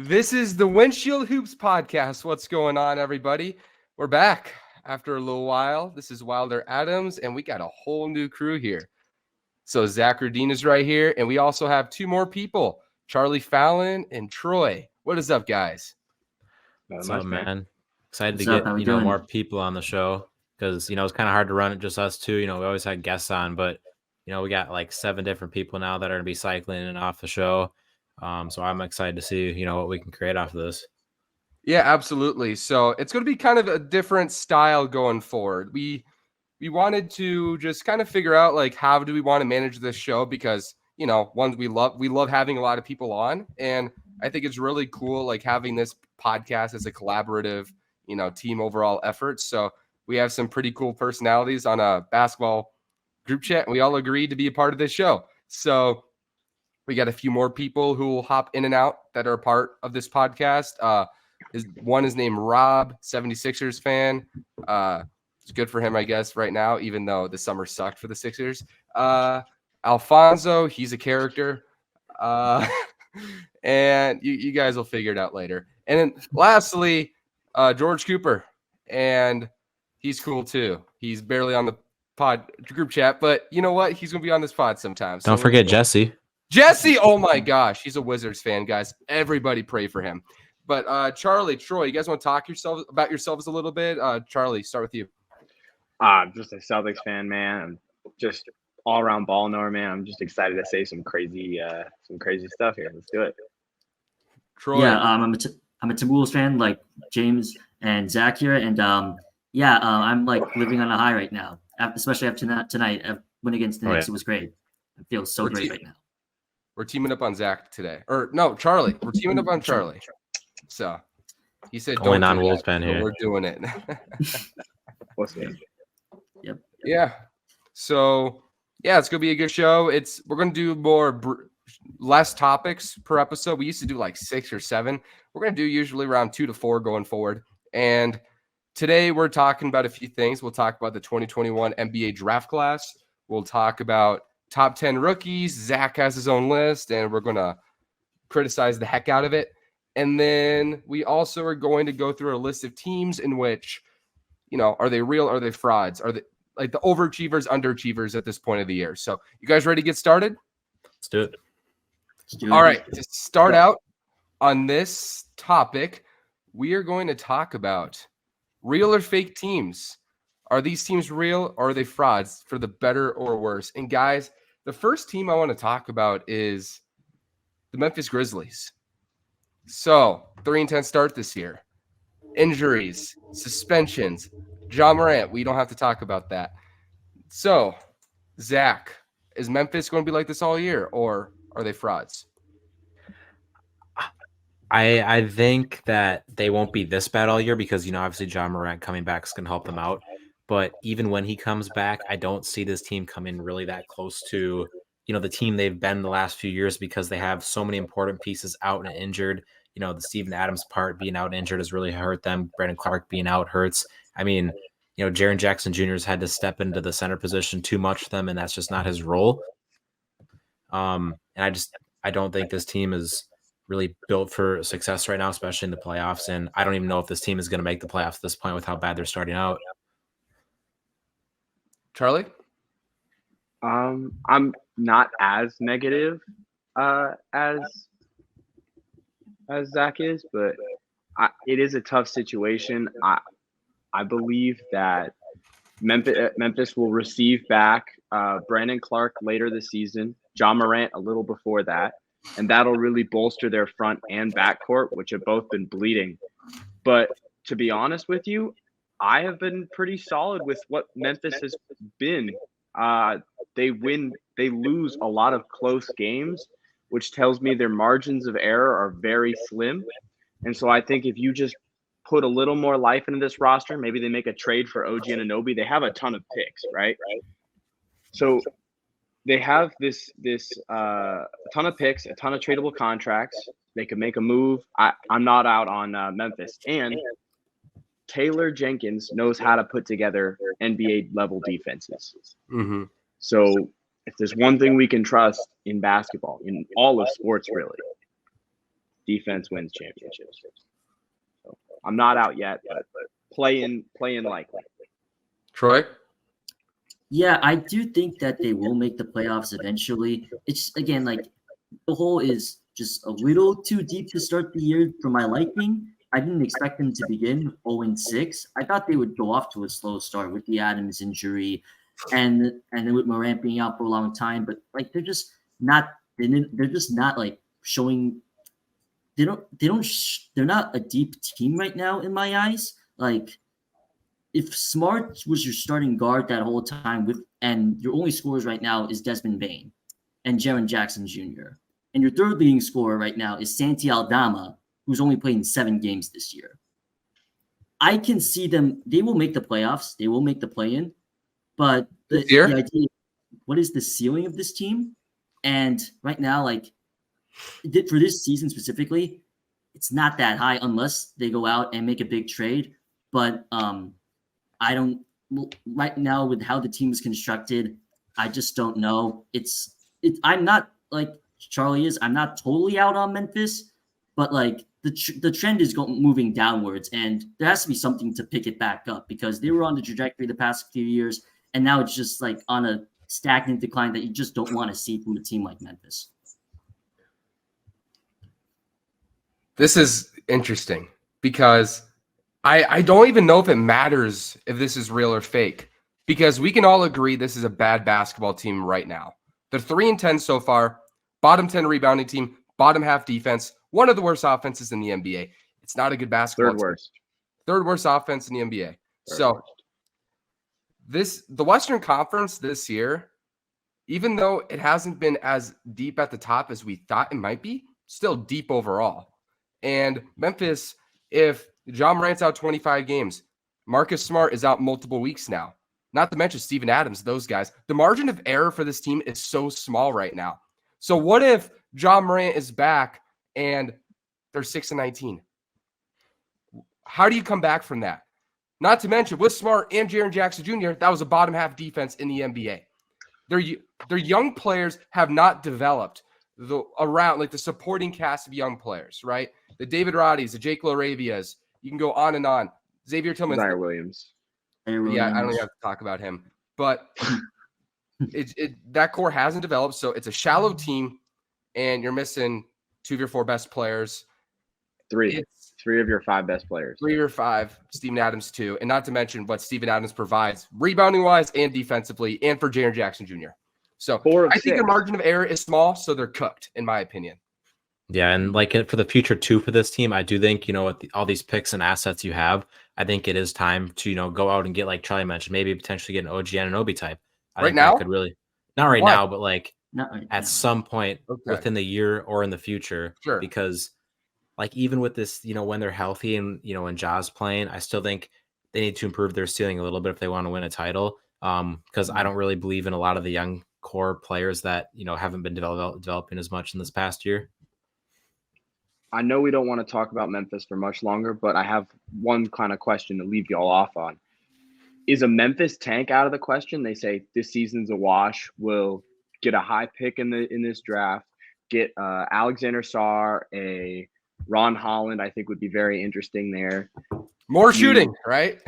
This is the Windshield Hoops podcast. What's going on, everybody? We're back after a little while. This is Wilder Adams, and we got a whole new crew here. So Zach Rudin is right here, and we also have two more people, Charlie Fallon and Troy. What is up, guys? What's up, man? Excited to get more people on the show because it's kind of hard to run it just us two. We always had guests on, but we got like 7 different people now that are going to be cycling in and off the show. So I'm excited to see what we can create off of this. Yeah, absolutely. So it's going to be kind of a different style going forward. We wanted to just kind of figure out like how do we want to manage this show because one, we love having a lot of people on, and I think it's really cool like having this podcast as a collaborative team overall effort. So we have some pretty cool personalities on a basketball group chat, and we all agreed to be a part of this show. So we got a few more people who will hop in and out that are a part of this podcast. One is named Rob, 76ers fan. It's good for him, I guess, right now, even though the summer sucked for the Sixers. Alfonso, he's a character. And you guys will figure it out later. And then lastly, George Cooper. And he's cool too. He's barely on the pod group chat, but you know what? He's going to be on this pod sometime. Don't forget Jesse. Jesse, oh my gosh, he's a Wizards fan, guys. Everybody pray for him. But Charlie, Troy, you guys want to talk about yourselves a little bit? Charlie, start with you. Just a Celtics fan, man. I'm just all around ball knower, man. I'm just excited to say some crazy stuff here. Let's do it. Troy. Yeah, I'm a Timberwolves fan, like James and Zach here, and I'm like living on a high right now, especially after tonight. Win against the Knicks, It was great. I feel so great right now. We're teaming up on Zach today. Or no, Charlie. We're teaming up on Charlie. So he said, "Only non-Wolves fan here." We're doing it. We'll see. Yep. Yeah. So yeah, it's gonna be a good show. We're gonna do less topics per episode. We used to do like 6 or 7. We're gonna do usually around 2 to 4 going forward. And today we're talking about a few things. We'll talk about the 2021 NBA draft class. We'll talk about top 10 rookies. Zach has his own list, and we're gonna criticize the heck out of it. And then we also are going to go through a list of teams in which, are they real? Are they frauds? Are they like the overachievers, underachievers at this point of the year? So you guys ready to get started? Let's do it. All right. To start out on this topic, we are going to talk about real or fake teams. Are these teams real or are they frauds, for the better or worse? And guys, the first team I want to talk about is the Memphis Grizzlies. So 3-10 start this year. Injuries, suspensions, John Morant. We don't have to talk about that. So, Zach, is Memphis going to be like this all year, or are they frauds? I think that they won't be this bad all year because obviously John Morant coming back is going to help them out. But even when he comes back, I don't see this team coming really that close to the team they've been the last few years because they have so many important pieces out and injured. The Steven Adams part being out injured has really hurt them. Brandon Clark being out hurts. I mean, Jaren Jackson Jr. has had to step into the center position too much for them, and that's just not his role. And I don't think this team is really built for success right now, especially in the playoffs. And I don't even know if this team is going to make the playoffs at this point with how bad they're starting out. Charlie? I'm not as negative as Zach is, but it is a tough situation. I believe that Memphis will receive back Brandon Clark later this season, John Morant a little before that, and that'll really bolster their front and backcourt, which have both been bleeding. But to be honest with you, I have been pretty solid with what Memphis has been. They lose a lot of close games, which tells me their margins of error are very slim. And so I think if you just put a little more life into this roster, maybe they make a trade for OG Anunoby. They have a ton of picks, right? So they have this a ton of picks, a ton of tradable contracts. They could make a move. I'm not out on Memphis. And Taylor Jenkins knows how to put together NBA level defenses. Mm-hmm. So if there's one thing we can trust in basketball, in all of sports really, Defense wins championships. So I'm not out yet, but playing likely. Troy? Yeah, I do think that they will make the playoffs eventually. It's again like the hole is just a little too deep to start the year for my liking. I didn't expect them to begin 0-6. I thought they would go off to a slow start with the Adams injury, and then with Morant being out for a long time. But like they're just not like showing. They're not a deep team right now in my eyes. Like if Smart was your starting guard that whole time and your only scorers right now is Desmond Bane and Jaren Jackson Jr. And your third leading scorer right now is Santi Aldama, who's only played in 7 games this year. I can see them. They will make the playoffs. They will make the play-in. But the idea, what is the ceiling of this team? And right now, like for this season specifically, it's not that high unless they go out and make a big trade. But I don't right now with how the team is constructed. I just don't know. I'm not like Charlie is. I'm not totally out on Memphis, but like the trend is moving downwards, and there has to be something to pick it back up because they were on the trajectory the past few years, and now it's just like on a stagnant decline that you just don't want to see from a team like Memphis. This is interesting because I don't even know if it matters if this is real or fake because we can all agree this is a bad basketball team right now. They're 3-10 so far, bottom 10 rebounding team, bottom half defense, one of the worst offenses in the NBA. It's not a good basketball team. Third worst offense in the NBA. The Western Conference this year, even though it hasn't been as deep at the top as we thought it might be, still deep overall. And Memphis, if John Morant's out 25 games, Marcus Smart is out multiple weeks now, not to mention Steven Adams, those guys, the margin of error for this team is so small right now. So what if John Morant is back and they're 6-19? How do you come back from that? Not to mention with Smart and Jaren Jackson Jr., that was a bottom half defense in the NBA. Their young players have not developed around like the supporting cast of young players, right? The David Roddies, the Jake Larabias, you can go on and on. Xavier Tillman, Zaire Williams. Yeah, I don't even have to talk about him, but that core hasn't developed, so it's a shallow team, and you're missing 2 of your 4 best players. 3 of your 5 best players. 3 or 5, Steven Adams 2, and not to mention what Steven Adams provides rebounding-wise and defensively, and for Jaren Jackson Jr. So I think their margin of error is small, so they're cooked, in my opinion. Yeah, and like for the future too for this team, I do think, with all these picks and assets you have, I think it is time to, go out and get, like Charlie mentioned, maybe potentially get an OG Anunoby type. I think now? That could really, not right now, but like Not at some point within the year or in the future. Sure. Because like even with this, when they're healthy and, when Ja's playing, I still think they need to improve their ceiling a little bit if they want to win a title. Because I don't really believe in a lot of the young core players that, haven't been developing as much in this past year. I know we don't want to talk about Memphis for much longer, but I have one kind of question to leave y'all off on. Is a Memphis tank out of the question? They say this season's a wash. We'll get a high pick in this draft, get Alexander Sarr, a Ron Holland, I think would be very interesting there. More shooting, right?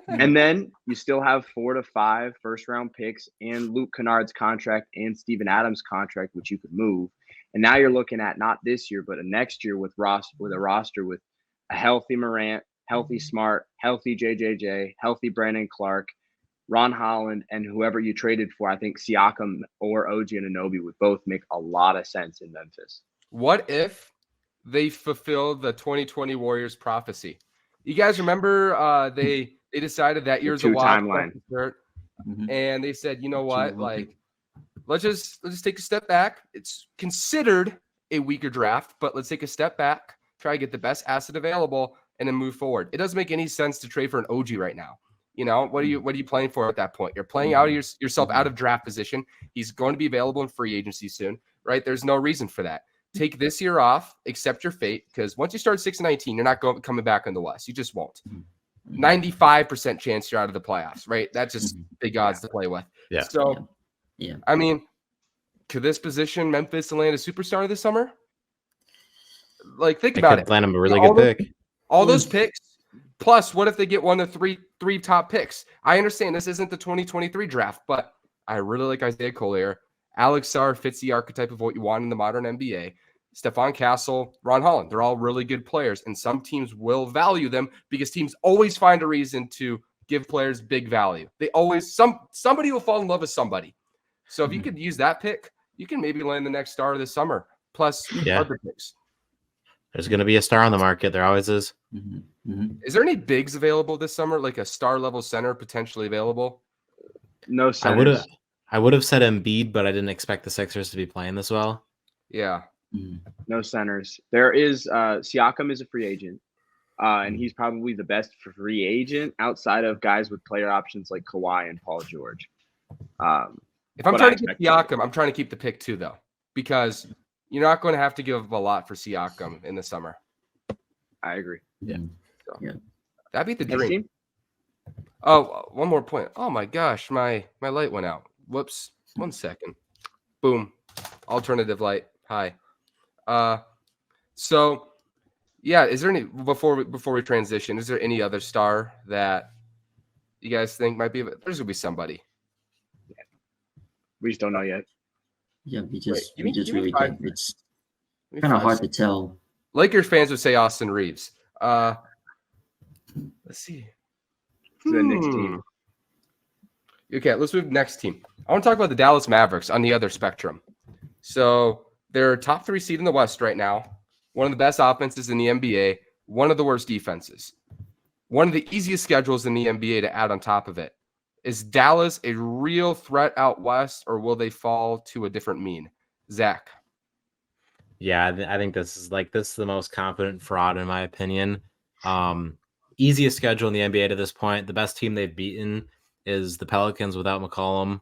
And then you still have 4 to 5 first-round picks and Luke Kennard's contract and Steven Adams' contract, which you could move. And now you're looking at not this year, but a next year with a roster with a healthy Morant, healthy Smart, healthy JJJ, healthy Brandon Clark, Ron Holland, and whoever you traded for. I think Siakam or OG Anunoby would both make a lot of sense in Memphis. What if they fulfill the 2020 Warriors prophecy? You guys remember they decided that year's a wash timeline, and they said, you know what, like let's just take a step back. It's considered a weaker draft, but let's take a step back, try to get the best asset available, and then move forward. It doesn't make any sense to trade for an OG right now. What are you playing for at that point? You're playing out of yourself out of draft position. He's going to be available in free agency soon, right? There's no reason for that. Take this year off, accept your fate, because once you start 6-19, you're not coming back in the West. You just won't. 95% chance you're out of the playoffs, right? That's just big odds to play with. Yeah. So, I mean, could this position Memphis land a superstar this summer? like think They about could it. land him a really All good pick. All those picks, plus what if they get one of three top picks? I understand this isn't the 2023 draft, but I really like Isaiah Collier. Alex Sarr fits the archetype of what you want in the modern NBA. Stephon Castle, Ron Holland, they're all really good players, and some teams will value them because teams always find a reason to give players big value. They always somebody will fall in love with somebody. So if you could use that pick, you can maybe land the next star of the summer. Plus other picks. There's going to be a star on the market. There always is. Is there any bigs available this summer, like a star level center potentially available? No centers. I would have said Embiid, but I didn't expect the Sixers to be playing this well. Yeah. No centers. There is Siakam is a free agent, and he's probably the best free agent outside of guys with player options like Kawhi and Paul George. If I'm trying to keep Siakam, I'm trying to keep the pick too, though, because you're not going to have to give up a lot for Siakam in the summer. I agree. Yeah. So, that'd be the dream. Team? Oh, one more point. Oh my gosh, my light went out. Whoops. 1 second. Boom. Alternative light. Hi. So yeah, is there any before we transition, is there any other star that you guys think might be? There's gonna be somebody. Yeah. We just don't know yet. Yeah, we just really think it's kind of hard to tell. Lakers fans would say Austin Reeves. Let's see. The next team. Okay, let's move to the next team. I want to talk about the Dallas Mavericks on the other spectrum. So they're top 3 seed in the West right now. One of the best offenses in the NBA. One of the worst defenses. One of the easiest schedules in the NBA to add on top of it. Is Dallas a real threat out West, or will they fall to a different mean? Zach. Yeah, I think this is the most confident fraud in my opinion. Easiest schedule in the NBA to this point. The best team they've beaten is the Pelicans without McCollum.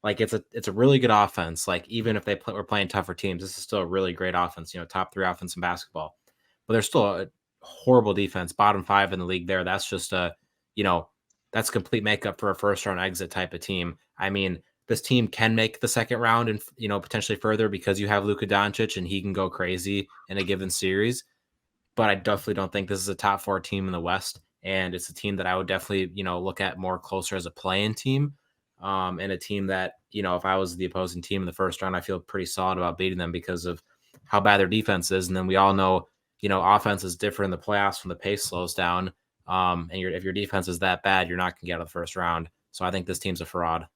It's a really good offense. Like even if we're playing tougher teams, this is still a really great offense. Top 3 offense in basketball. But there's still a horrible defense, bottom 5 in the league. There, that's just that's complete makeup for a first round exit type of team. I mean, this team can make the second round and potentially further because you have Luka Doncic and he can go crazy in a given series. But I definitely don't think this is a top 4 team in the West. And it's a team that I would definitely, look at more closer as a play-in team. And a team that, if I was the opposing team in the first round, I feel pretty solid about beating them because of how bad their defense is. And then we all know, offense is different in the playoffs when the pace slows down. And if your defense is that bad, you're not going to get out of the first round. So I think this team's a fraud.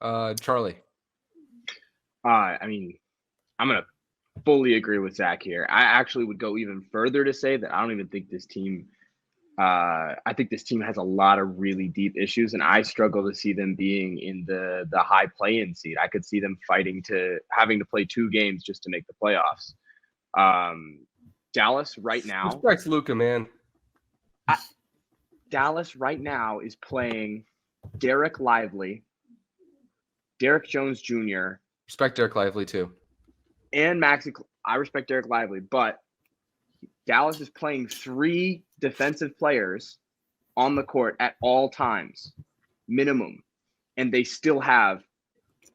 Charlie. I mean, I'm going to fully agree with Zach here. I actually would go even further to say that I don't even think this team I think this team has a lot of really deep issues, and I struggle to see them being in the high play-in seed. I could see them having to play 2 games just to make the playoffs. Dallas right now. Respect Luka, man. Dallas right now is playing Derek Lively, Derek Jones Jr. Respect Derek Lively too. And Maxi. I respect Derek Lively, but Dallas is playing 3 defensive players on the court at all times, minimum. And they still have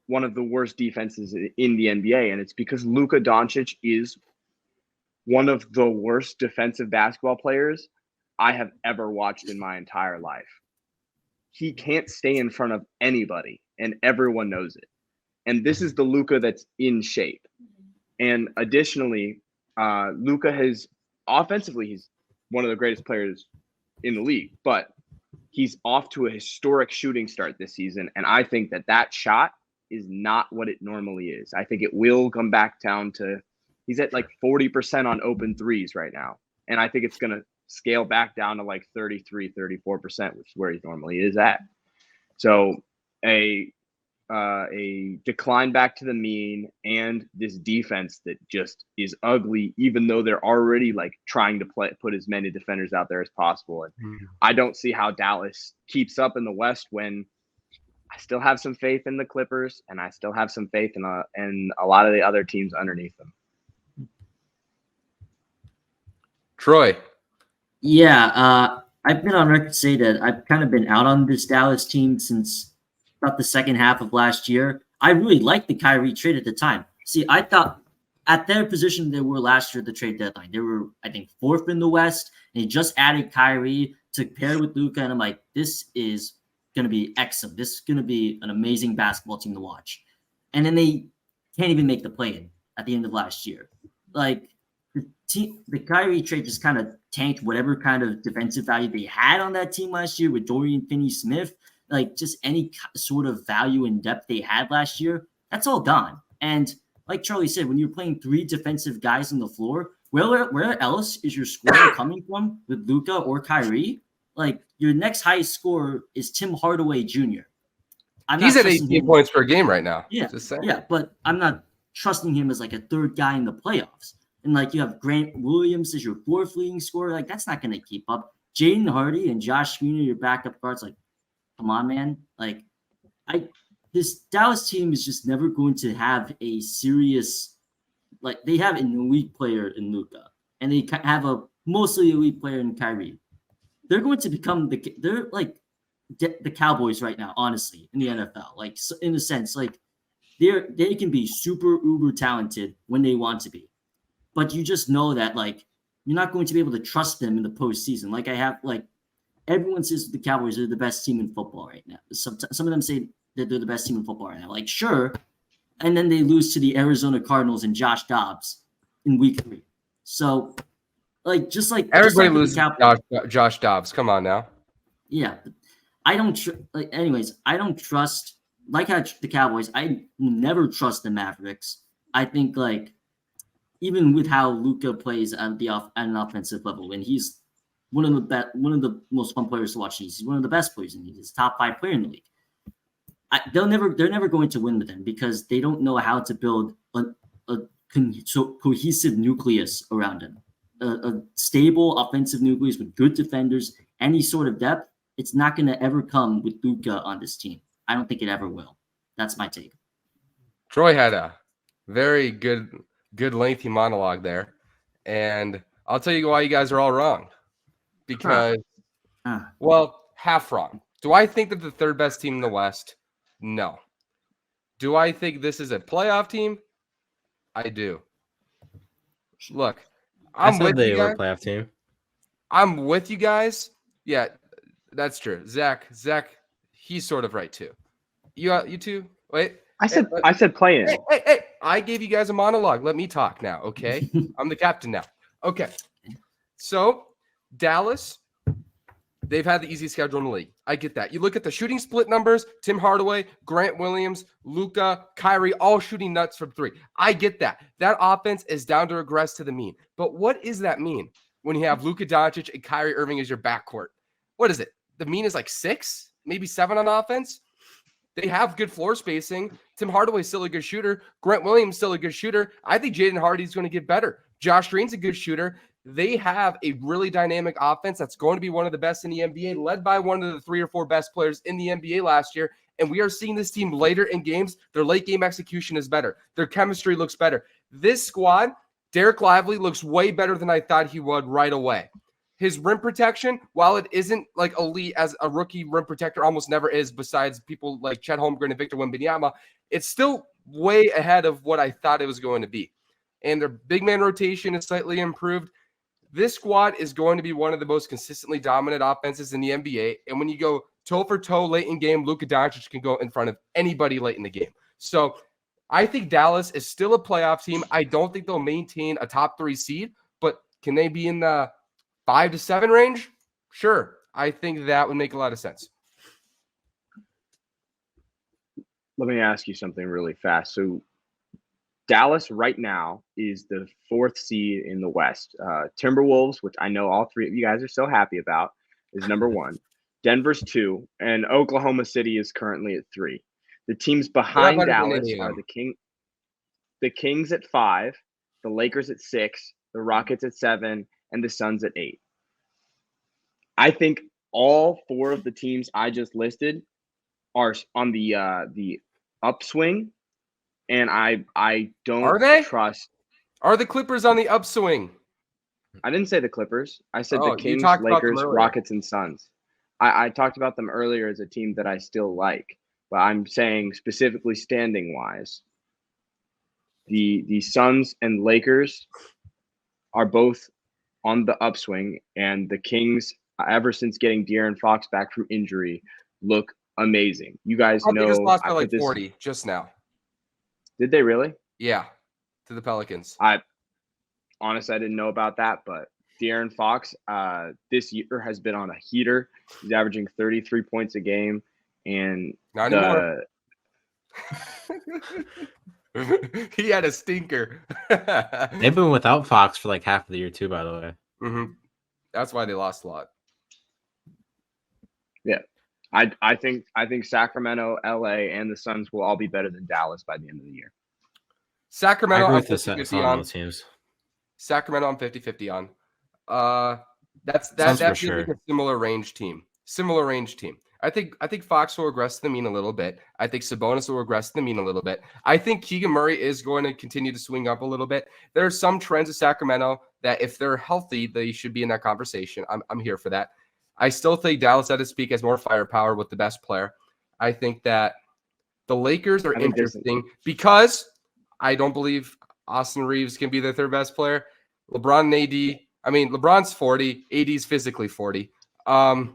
one of the worst defenses in the NBA. And it's because Luka Doncic is one of the worst defensive basketball players I have ever watched in my entire life. He can't stay in front of anybody, and everyone knows it. And this is the Luka that's in shape. And additionally, Luka has offensively, he's one of the greatest players in the league, but he's off to a historic shooting start this season. And I think that shot is not what it normally is. I think it will come back down to, he's at like 40% on open threes right now. And I think it's going to scale back down to like 33, 34%, which is where he normally is at. So a decline back to the mean, and this defense that just is ugly, even though they're already like trying to put as many defenders out there as possible. And I don't see how Dallas keeps up in the West when I still have some faith in the Clippers, and I still have some faith in a lot of the other teams underneath them. Troy. Yeah, I've been on record to say that I've kind of been out on this Dallas team since about the second half of last year. I really liked the Kyrie trade at the time. See, I thought at their position they were last year at the trade deadline. They were, I think, 4th in the West. And he just added Kyrie to pair with Luka, and I'm like, this is going to be excellent. This is going to be an amazing basketball team to watch. And then they can't even make the play-in at the end of last year. Like, the Kyrie trade just kind of tanked whatever kind of defensive value they had on that team last year with Dorian Finney-Smith. Like, just any sort of value and depth they had last year, that's all gone. And like Charlie said, when you're playing 3 defensive guys on the floor, where else is your scoring coming from with Luka or Kyrie? Like, your next highest scorer is Tim Hardaway Jr. He's at 18 points per game right now. Yeah, just saying. Yeah, but I'm not trusting him as like a 3rd guy in the playoffs. And like you have Grant Williams as your 4th leading scorer. Like, that's not going to keep up. Jaden Hardy and Josh Green are your backup guards. Like, come on, man. Like, this Dallas team is just never going to have a serious, like, they have an elite player in Luka, and they have a mostly elite player in Kyrie. They're going to become they're like the Cowboys right now, honestly, in the NFL. Like, so in a sense, like they can be super uber talented when they want to be, but you just know that like you're not going to be able to trust them in the postseason. Like everyone says the Cowboys are the best team in football right now. Some of them say that they're the best team in football right now. Like, sure. And then they lose to the Arizona Cardinals and Josh Dobbs in week 3. So, like, everybody loses Josh Dobbs. Come on now. Yeah. I don't trust, like how the Cowboys, I never trust the Mavericks. I think, like, even with how Luka plays at an offensive level, and he's one of the most fun players to watch. He's one of the best players in the league. He's top 5 player in the league. They're never going to win with him because they don't know how to build a cohesive nucleus around him, a stable offensive nucleus with good defenders, any sort of depth. It's not going to ever come with Luka on this team. I don't think it ever will. That's my take. Troy had a very good lengthy monologue there, and I'll tell you why you guys are all wrong. Because, well, half wrong. Do I think that the 3rd best team in the West? No. Do I think this is a playoff team? I do. Look, I said they were a playoff team. I'm with you guys. Yeah, that's true. Zach, he's sort of right too. You two? Wait. I said play in. Hey, I gave you guys a monologue. Let me talk now, okay? I'm the captain now. Okay. So, Dallas, they've had the easiest schedule in the league. I get that. You look at the shooting split numbers, Tim Hardaway, Grant Williams, Luka, Kyrie, all shooting nuts from 3. I get that. That offense is down to regress to the mean. But what does that mean when you have Luka Doncic and Kyrie Irving as your backcourt? What is it? The mean is like 6, maybe 7 on offense? They have good floor spacing. Tim Hardaway's still a good shooter. Grant Williams still a good shooter. I think Jaden Hardy's going to get better. Josh Green's a good shooter. They have a really dynamic offense that's going to be one of the best in the NBA, led by one of the 3 or 4 best players in the NBA last year. And we are seeing this team later in games. Their late game execution is better. Their chemistry looks better. This squad, Derek Lively looks way better than I thought he would right away. His rim protection, while it isn't like elite as a rookie rim protector almost never is, besides people like Chet Holmgren and Victor Wembanyama, it's still way ahead of what I thought it was going to be. And their big man rotation is slightly improved. This squad is going to be one of the most consistently dominant offenses in the NBA. And when you go toe for toe late in game, Luka Doncic can go in front of anybody late in the game. So I think Dallas is still a playoff team. I don't think they'll maintain a top 3 seed, but can they be in the 5 to 7 range? Sure. I think that would make a lot of sense. Let me ask you something really fast. So Dallas right now is the 4th seed in the West. Timberwolves, which I know all 3 of you guys are so happy about, is number 1. Denver's 2, and Oklahoma City is currently at 3. The teams behind Dallas are the Kings at 5, the Lakers at 6, the Rockets at 7, and the Suns at 8. I think all 4 of the teams I just listed are on the upswing, and I don't trust. Are the Clippers on the upswing? I didn't say the Clippers. I said the Kings, Lakers, Rockets, and Suns. I talked about them earlier as a team that I still like, but I'm saying specifically standing wise. the Suns and Lakers are both on the upswing, and the Kings, ever since getting De'Aaron Fox back from injury, look amazing. You guys They just know lost I by put like 40 just now. Did they really? Yeah, to the Pelicans. Honestly, I didn't know about that, but De'Aaron Fox this year has been on a heater. He's averaging 33 points a game, and Not anymore. He had a stinker. They've been without Fox for like half of the year too, by the way. Mm-hmm. That's why they lost a lot. Yeah. I think Sacramento, LA, and the Suns will all be better than Dallas by the end of the year. Sacramento, I agree I'm with 50-50 on. those teams. Sacramento, I'm 50-50 on. That's for a sure. similar range team. I think Fox will regress to the mean a little bit. I think Sabonis will regress to the mean a little bit. I think Keegan Murray is going to continue to swing up a little bit. There are some trends of Sacramento that if they're healthy, they should be in that conversation. I'm here for that. I still think Dallas at its peak has more firepower with the best player. I think that the Lakers are interesting because I don't believe Austin Reeves can be the third best player. LeBron and AD, I mean, LeBron's 40, AD's physically 40. Oh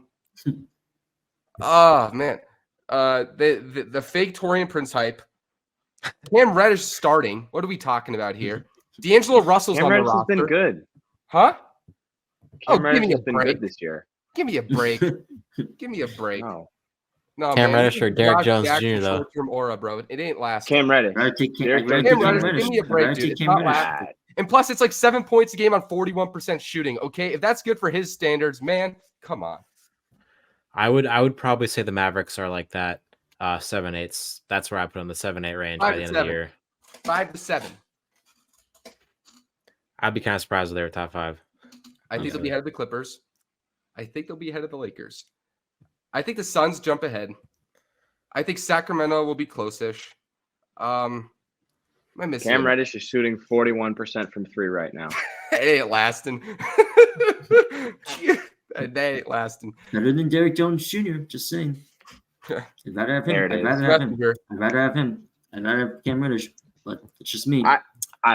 man. The fake Torian Prince hype. Cam Reddish starting. What are we talking about here? D'Angelo Russell's on the roster. Cam Reddish has been good. Huh? Cam Reddish has been good this year. Give me a break. Give me a break. No, Cam man. Reddish or Derrick Jones Jr. though. Short-term aura, bro. It ain't lasting. Cam Reddish. Cam Reddish, give me a break, dude. It's not lasting. And plus, it's like 7 points a game on 41% shooting. Okay, if that's good for his standards, man, come on. I would probably say the Mavericks are like that 7-8. That's where I put in the 7-8 range by the end of the year. 5 to 7. I'd be kind of surprised if they were top 5. I think they'll be ahead of the Clippers. I think they'll be ahead of the Lakers. I think the Suns jump ahead. I think Sacramento will be close-ish. Am I missing Cam Reddish is shooting 41% from 3 right now. It ain't lasting. That ain't lasting. Better than Derrick Jones Jr. Just saying. I'd rather have him. I'd rather have Cam Reddish. But it's just me. I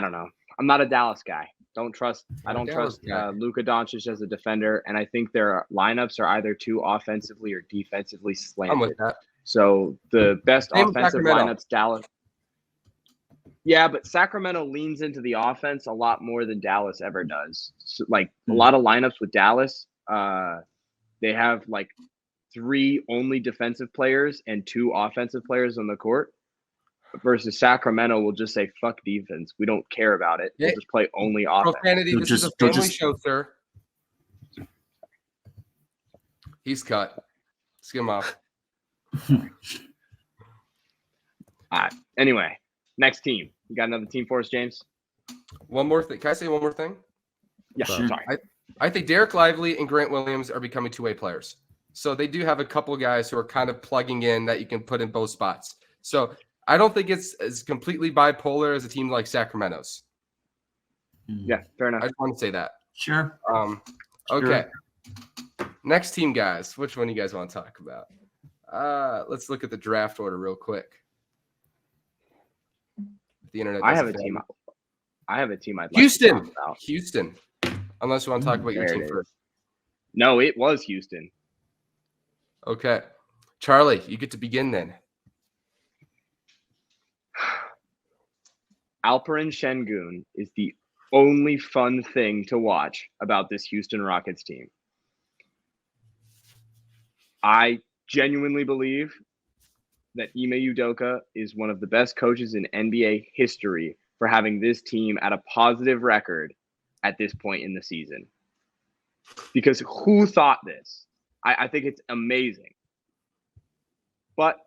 don't know. I'm not a Dallas guy. I don't trust Luka Doncic as a defender, and I think their lineups are either too offensively or defensively slanted. I'm with that. So the best offensive lineups, Dallas. Yeah, but Sacramento leans into the offense a lot more than Dallas ever does. So, a lot of lineups with Dallas, they have 3 only defensive players and 2 offensive players on the court. Versus Sacramento will just say, fuck defense. We don't care about it. We'll just play only offense. Profanity. This is a family show, sir. He's cut. Let's get him off. All right. Anyway, next team. You got another team for us, James? One more thing. Can I say one more thing? Yeah, Sure. sorry. I think Derek Lively and Grant Williams are becoming two-way players. So they do have a couple guys who are kind of plugging in that you can put in both spots. So I don't think it's as completely bipolar as a team like Sacramento's. Yeah, fair enough. I just want to say that. Sure. Okay. Next team, guys. Which one do you guys want to talk about? Let's look at the draft order real quick. The internet. I have a team I'd like Houston. to talk about. Houston. Unless you want to talk about your team first. No, it was Houston. Okay. Charlie, you get to begin then. Alperen Şengün is the only fun thing to watch about this Houston Rockets team. I genuinely believe that Ime Udoka is one of the best coaches in NBA history for having this team at a positive record at this point in the season. Because who thought this? I think it's amazing. But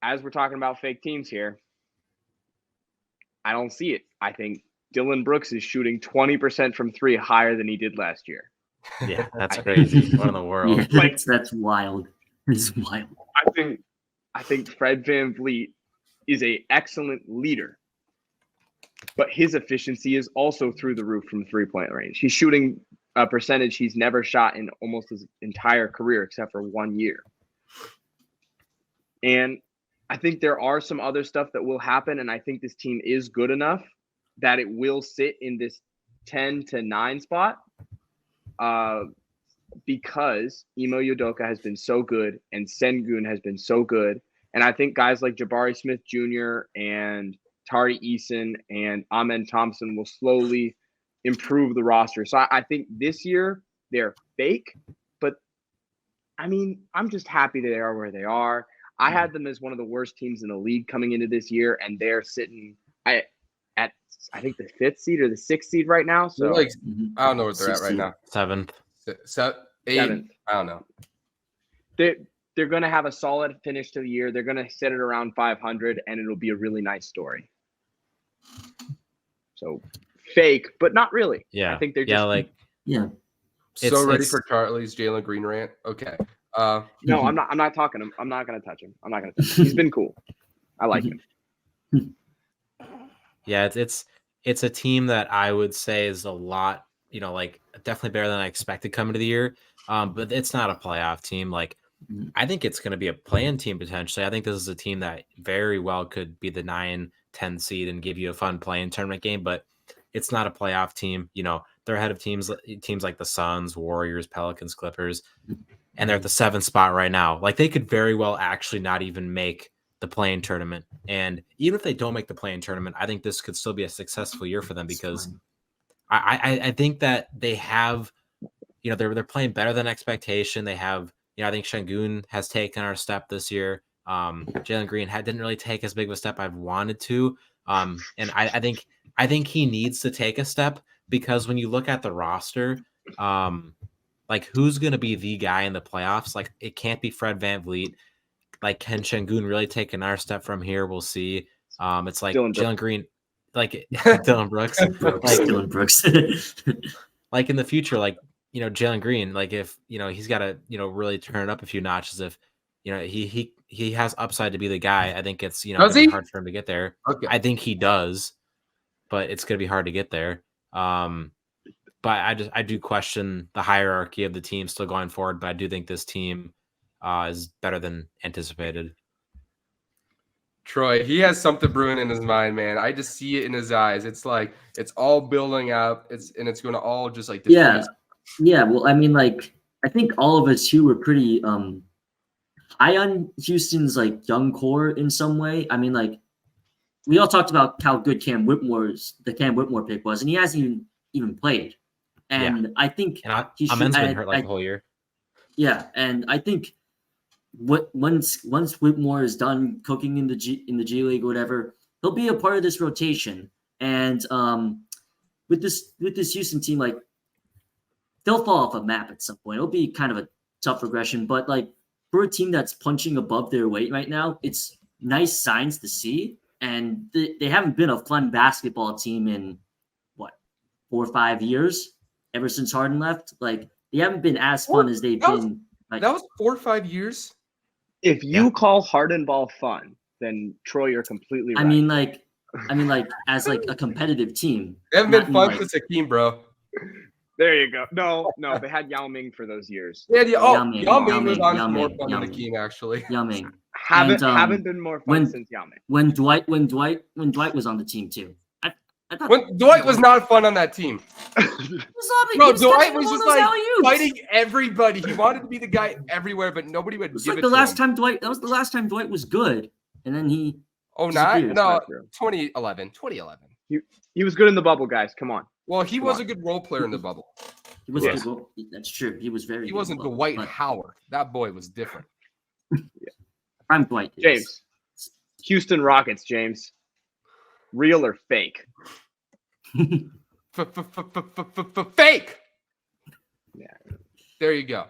as we're talking about fake teams here, I don't see it. I think Dylan Brooks is shooting 20% from 3 higher than he did last year. Yeah, that's crazy. What in the world? Yeah, that's wild. It's wild. I think Fred VanVleet is an excellent leader, but his efficiency is also through the roof from 3-point range. He's shooting a percentage he's never shot in almost his entire career except for 1 year. And I think there are some other stuff that will happen, and I think this team is good enough that it will sit in this 10 to 9 spot. Because Imo Udoka has been so good and Sengun has been so good. And I think guys like Jabari Smith Jr. and Tari Eason and Amen Thompson will slowly improve the roster. So I think this year they're fake, but I mean, I'm just happy they are where they are. I had them as one of the worst teams in the league coming into this year, and they're sitting at I think the 5th seed or the 6th seed right now. So like, I don't know what they're at right now. 7th. 8th. I don't know. They're going to have a solid finish to the year. They're going to set it around 500, and it'll be a really nice story. So fake, but not really. Yeah, I think they're just So ready for Charlie's Jalen Green rant. Okay. No, I'm not. I'm not talking. I'm not going to touch him. I'm not going to touch him. He's been cool. I like him. Yeah, it's a team that I would say is a lot, like definitely better than I expected coming to the year. But it's not a playoff team. Like, I think it's going to be a play-in team potentially. I think this is a team that very well could be the 9-10 seed and give you a fun play-in tournament game, but it's not a playoff team. They're ahead of teams like the Suns, Warriors, Pelicans, Clippers, and they're at the 7th spot right now. Like, they could very well actually not even make the play-in tournament. And even if they don't make the play-in tournament, I think this could still be a successful year for them because I think that they have, they're playing better than expectation. They have, I think Sengun has taken our step this year. Jalen Green didn't really take as big of a step I've wanted to. And I think he needs to take a step because when you look at the roster, like, who's going to be the guy in the playoffs? Like, it can't be Fred VanVleet. Like, can Sengun really take another step from here? We'll see. It's like Jalen Green, like Dylan Brooks, Dylan Brooks. like in the future, like, Jalen Green, like if, he's got to, really turn it up a few notches. If, he has upside to be the guy. I think it's, gonna be hard for him to get there. Okay. I think he does, but it's going to be hard to get there. But I do question the hierarchy of the team still going forward, but I do think this team is better than anticipated. Troy, he has something brewing in his mind, man. I just see it in his eyes. It's like it's all building up. It's going to all just like yeah. Well, I mean, like, I think all of us here were pretty high on Houston's like young core in some way. I mean, like, we all talked about how good Cam Whitmore pick was, and he hasn't even played. And I think Amen's been hurt like the whole year. Yeah, and I think once Whitmore is done cooking in the G League or whatever, he'll be a part of this rotation. And with this Houston team, like, they'll fall off a map at some point. It'll be kind of a tough regression, but like for a team that's punching above their weight right now, it's nice signs to see. And they haven't been a fun basketball team in 4 or 5 years ever since Harden left. Like, they haven't been as fun as they've been. Like, that was 4 or 5 years. If you call Harden ball fun, then Troy, you're completely right. I mean, like as like a competitive team. They haven't been fun since Hakeem, bro. There you go. No, they had Yao Ming for those years. Yeah, Yao Ming was on more fun than Hakeem, actually. Yao Ming haven't been more fun since Yao Ming. When Dwight was on the team too. I thought when Dwight was not fun on that team. Bro, Dwight was just like fighting everybody. He wanted to be the guy everywhere, but nobody would give it to him. That was the last time Dwight was good, and then he. 09? No, 2011. He was good in the bubble, guys. Come on. Well, he was a good role player in the bubble. He was good. That's true. He was very. He wasn't Dwight Howard. That boy was different. I'm Dwight. James. Houston Rockets, James. Real or fake? Fake. Yeah. There you go.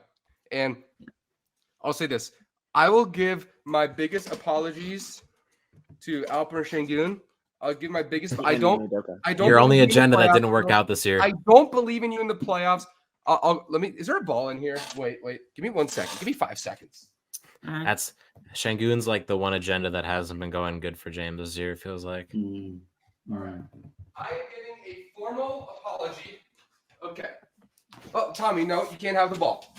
And I'll say this. I will give my biggest apologies to Alper Sengun. I'll give my biggest. I don't. Your only agenda that didn't work out this year. I don't believe in you in the playoffs. Let me. Is there a ball in here? Wait. Give me 1 second. Give me 5 seconds. That's Sengun's like the one agenda that hasn't been going good for James this year. It feels like. All right. I am giving a formal apology. Okay. Oh, Tommy, no, you can't have the ball.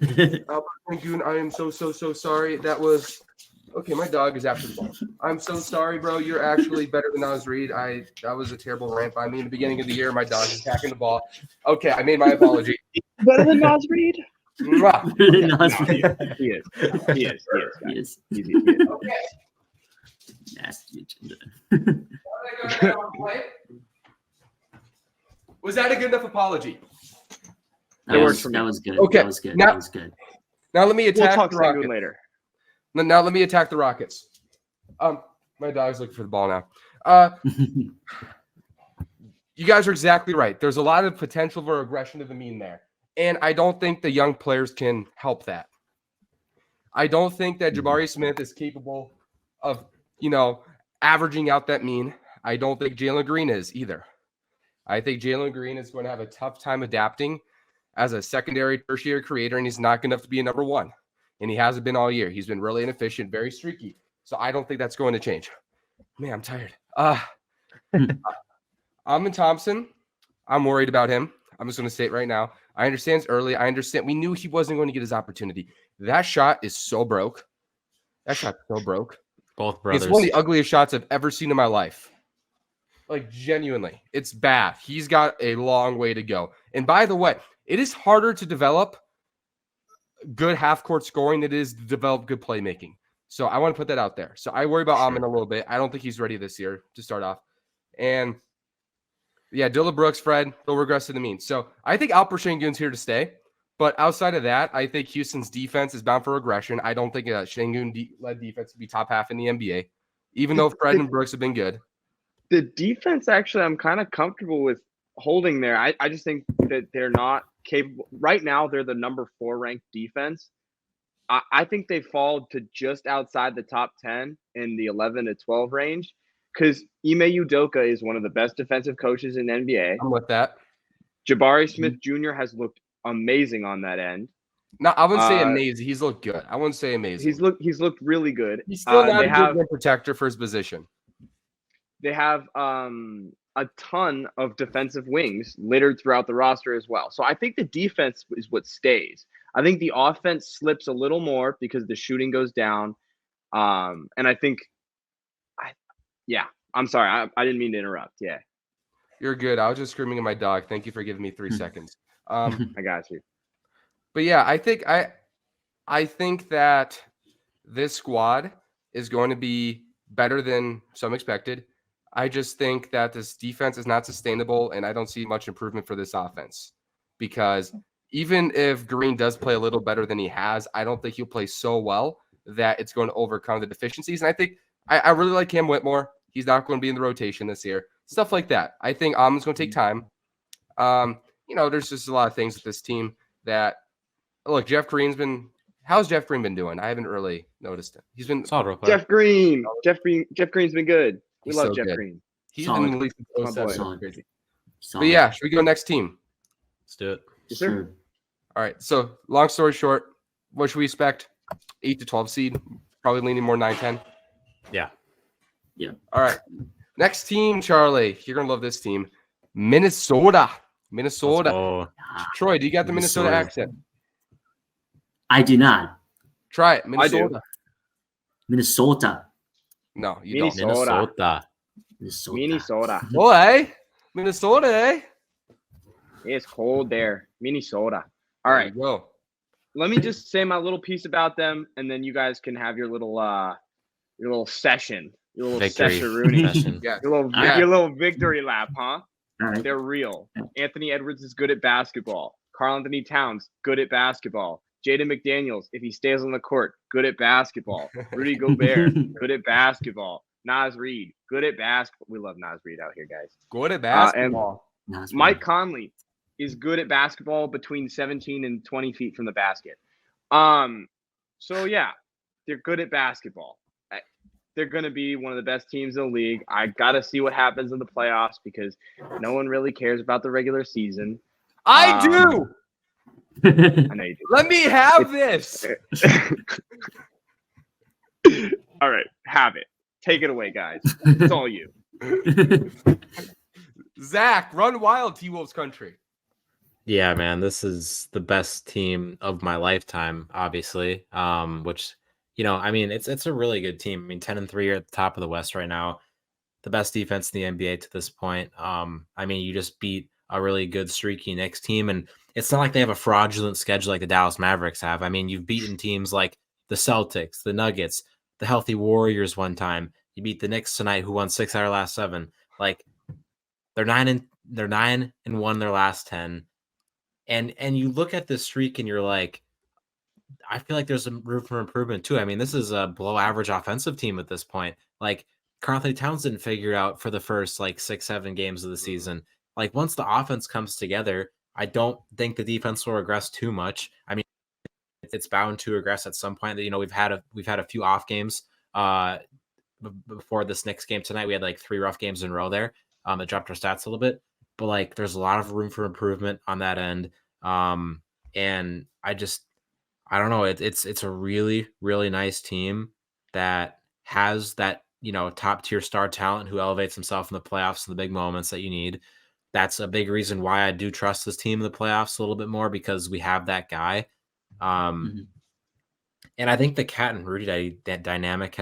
Albert Sengun, I am so sorry. That was Okay, my dog is after the ball. I'm so sorry, bro. You're actually better than Nas Reed. That was a terrible rant by me in the beginning of the year. My dog is attacking the ball. Okay, I made my apology. Better than Nas Reed? Mwah. He is. Yes. He is. Okay. Nasty agenda. Was that a good enough apology? It works for me. That was good. Okay, That was good. now- That was good. Now let me We'll attack talk the Sangoon Rockets. later. Now let me attack the Rockets. My dog's looking for the ball now. You guys are exactly right. There's a lot of potential for regression to the mean there. And I don't think the young players can help that. I don't think that Jabari Smith is capable of, averaging out that mean. I don't think Jalen Green is either. I think Jalen Green is going to have a tough time adapting as a secondary, tertiary creator, and he's not good enough to be a number one. And he hasn't been all year. He's been really inefficient, very streaky. So I don't think that's going to change. Man, I'm tired. Amon Thompson, I'm worried about him. I'm just going to say it right now. I understand it's early. I understand. We knew he wasn't going to get his opportunity. That shot is so broke. That shot's so broke. Both brothers. It's one of the ugliest shots I've ever seen in my life. Like, genuinely. It's bad. He's got a long way to go. And by the way, it is harder to develop good half-court scoring than it is to develop good playmaking. So I want to put that out there. So I worry about Amon a little bit. I don't think he's ready this year to start off. And, yeah, Dilla Brooks, Fred, they'll regress to the mean. So I think Alper Şengün's here to stay. But outside of that, I think Houston's defense is bound for regression. I don't think a Şengün-led defense will be top half in the NBA, even though Fred and Brooks have been good. The defense, actually, I'm kind of comfortable with holding there. I just think that they're not capable. Right now, they're the number 4 ranked defense. I think they fall to just outside the top 10 in the 11 to 12 range because Ime Udoka is one of the best defensive coaches in the NBA. I'm with that. Jabari Smith Jr. has looked amazing on that end. No, I wouldn't say amazing. He's looked good. I wouldn't say amazing. He's looked really good. He's still not a good rim protector for his position. They have a ton of defensive wings littered throughout the roster as well. So I think the defense is what stays. I think the offense slips a little more because the shooting goes down. And I think, I'm sorry. I didn't mean to interrupt. Yeah. You're good. I was just screaming at my dog. Thank you for giving me 3 seconds. I got you. But yeah, I think that this squad is going to be better than some expected. I just think that this defense is not sustainable, and I don't see much improvement for this offense because even if Green does play a little better than he has, I don't think he'll play so well that it's going to overcome the deficiencies. And I think I really like Cam Whitmore. He's not going to be in the rotation this year. Stuff like that. I think Amon's going to take time. There's just a lot of things with this team that look, Jeff Green's been – how's Jeff Green been doing? I haven't really noticed it. He's been – Jeff Green's been good. We love Jeff Green. He's been in the league since 07. Crazy. But yeah, should we go next team? Let's do it. Yes, sir. Sure. All right. So long story short, what should we expect? 8 to 12 seed, probably leaning more 9-10. Yeah. All right. Next team, Charlie. You're gonna love this team. Minnesota. Oh, Troy, do you got the Minnesota accent? I do not. Try it. Minnesota. Minnesota. No, you don't. Minnesota. Boy, Minnesota, eh? It's cold there. Minnesota. All right. Go. Let me just say my little piece about them, and then you guys can have your little session. Your little session. Yeah. Your little victory lap, huh? All right. They're real. Anthony Edwards is good at basketball. Karl Anthony Towns, good at basketball. Jaden McDaniels, if he stays on the court, good at basketball. Rudy Gobert, good at basketball. Nas Reed, good at basketball. We love Nas Reed out here, guys. Good at basketball. And Mike Conley is good at basketball between 17 and 20 feet from the basket. So yeah, they're good at basketball. They're going to be one of the best teams in the league. I got to see what happens in the playoffs because no one really cares about the regular season. I do. I know you do. Let me have this. All right, have it. Take it away, guys. It's all you. Zach, run wild, T-Wolves country. Yeah, man, this is the best team of my lifetime, obviously. Which, I mean, it's a really good team. I mean, 10-3 are at the top of the West right now. The best defense in the NBA to this point. I mean, you just beat a really good streaky Knicks team, and it's not like they have a fraudulent schedule like the Dallas Mavericks have. I mean, you've beaten teams like the Celtics, the Nuggets, the healthy Warriors one time. You beat the Knicks tonight, who won 6 out of their last 7. Like they're 9-1 their last 10. And you look at this streak and you're like, I feel like there's some room for improvement too. I mean, this is a below average offensive team at this point. Like Karl Anthony Towns didn't figure it out for the first like 6-7 games of the season. Like once the offense comes together, I don't think the defense will regress too much. I mean, it's bound to regress at some point. That we've had a few off games before this next game tonight. We had like 3 rough games in a row there. That dropped our stats a little bit, but like there's a lot of room for improvement on that end. And I don't know. It's a really, really nice team that has that, top tier star talent who elevates himself in the playoffs in the big moments that you need. That's a big reason why I do trust this team in the playoffs a little bit more, because we have that guy. And I think the Cat and Rudy that dynamic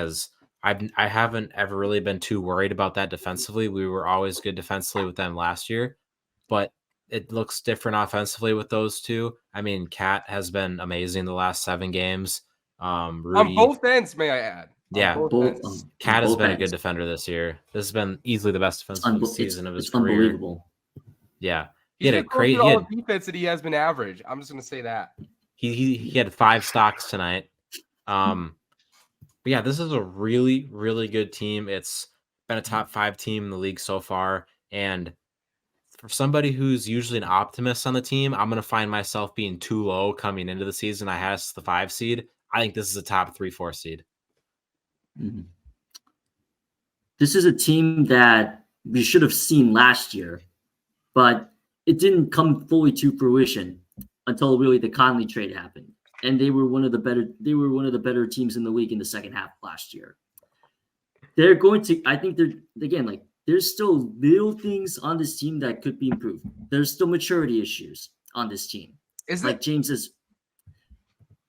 I haven't ever really been too worried about that defensively. We were always good defensively with them last year, but it looks different offensively with those two. I mean, Cat has been amazing the last 7 games. Rudy, on both ends, may I add? Yeah, ends. Cat has been a good defender this year. This has been easily the best defensive season of his career. Unbelievable. Yeah, he had a crazy all the defense that he has been average. I'm just going to say that he had 5 stocks tonight. But yeah, this is a really, really good team. It's been a top 5 team in the league so far, and for somebody who's usually an optimist on the team, I'm going to find myself being too low coming into the season. I had us the 5 seed. I think this is a top 3-4 seed. Mm-hmm. This is a team that we should have seen last year, but it didn't come fully to fruition until really the Conley trade happened. And they were one of the better teams in the league in the second half of last year. There's still little things on this team that could be improved. There's still maturity issues on this team. James is,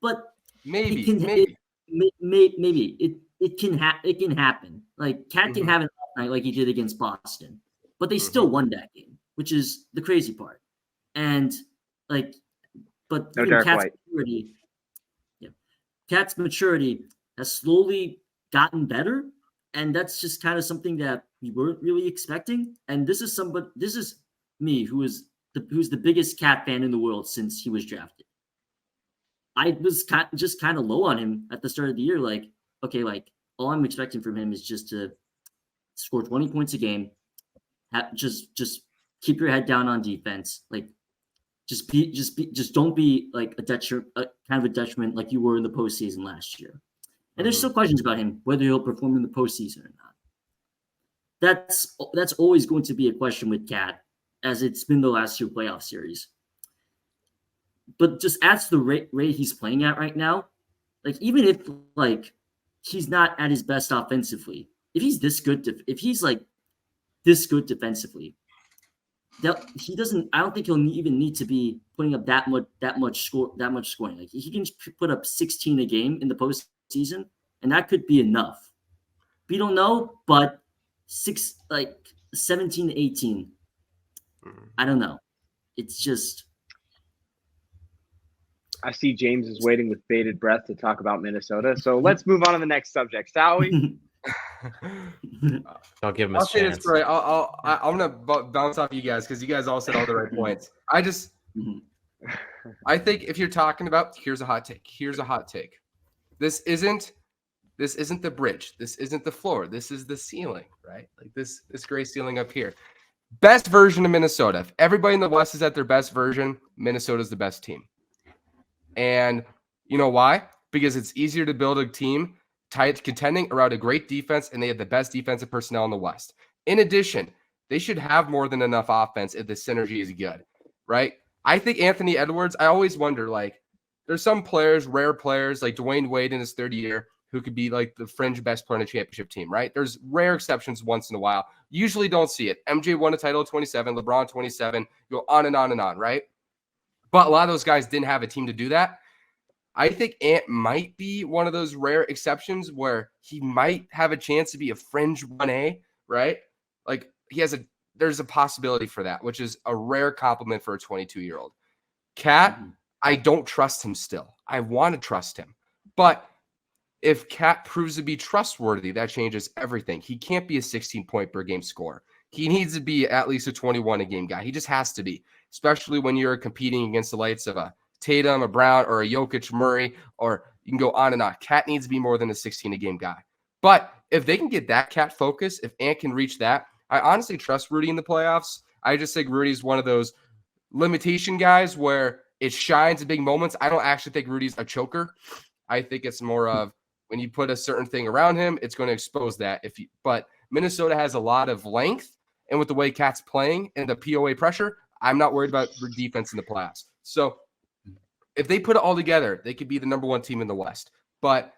but maybe it can happen. Like Cat can have it last night, like he did against Boston, but they still won that game, which is the crazy part. And Cat's maturity has slowly gotten better, and that's just kind of something that we weren't really expecting. And this is me, who's the biggest Cat fan in the world since he was drafted. I was just kind of low on him at the start of the year. Like, okay, like all I'm expecting from him is just to score 20 points a game. Just keep your head down on defense. Like, just don't be like kind of a detriment like you were in the postseason last year. And there's still questions about him, whether he'll perform in the postseason or not. That's always going to be a question with Cat, as it's been the last 2 playoff series. But just at the rate he's playing at right now, like even if like he's not at his best offensively, if he's this good defensively, he doesn't. I don't think he'll even need to be putting up that much scoring. Like he can put up 16 a game in the postseason, and that could be enough. We don't know, but 17 to 18. I don't know. It's just. I see James is waiting with bated breath to talk about Minnesota. So let's move on to the next subject, shall we? I'll give him a chance. Right. I'm gonna bounce off you guys because you guys all said all the right points. I think if you're talking about, here's a hot take. This isn't the bridge. This isn't the floor. This is the ceiling, right? Like this gray ceiling up here. Best version of Minnesota. If everybody in the West is at their best version, Minnesota's the best team. And you know why? Because it's easier to build a team contending around a great defense, and they have the best defensive personnel in the West. In addition, they should have more than enough offense if the synergy is good, right? I think Anthony Edwards, I always wonder, like, there's some players, rare players, like Dwayne Wade in his third year, who could be like the fringe best player in a championship team, right? There's rare exceptions once in a while. Usually don't see it. MJ won a title at 27, LeBron 27, go on and on and on, right? But a lot of those guys didn't have a team to do that. I think Ant might be one of those rare exceptions where he might have a chance to be a fringe 1A, right? Like there's a possibility for that, which is a rare compliment for a 22-year-old. Cat, I don't trust him still. I want to trust him. But if Cat proves to be trustworthy, that changes everything. He can't be a 16-point per game scorer. He needs to be at least a 21 a game guy. He just has to be, especially when you're competing against the likes of a Tatum, a Brown, or a Jokic, Murray, or you can go on and on. Cat needs to be more than a 16 a game guy. But if they can get that Cat focus, if Ant can reach that, I honestly trust Rudy in the playoffs. I just think Rudy's one of those limitation guys where it shines in big moments. I don't actually think Rudy's a choker. I think it's more of when you put a certain thing around him, it's going to expose that. But Minnesota has a lot of length, and with the way Cat's playing and the POA pressure, I'm not worried about the defense in the playoffs. So if they put it all together, they could be the number one team in the West. But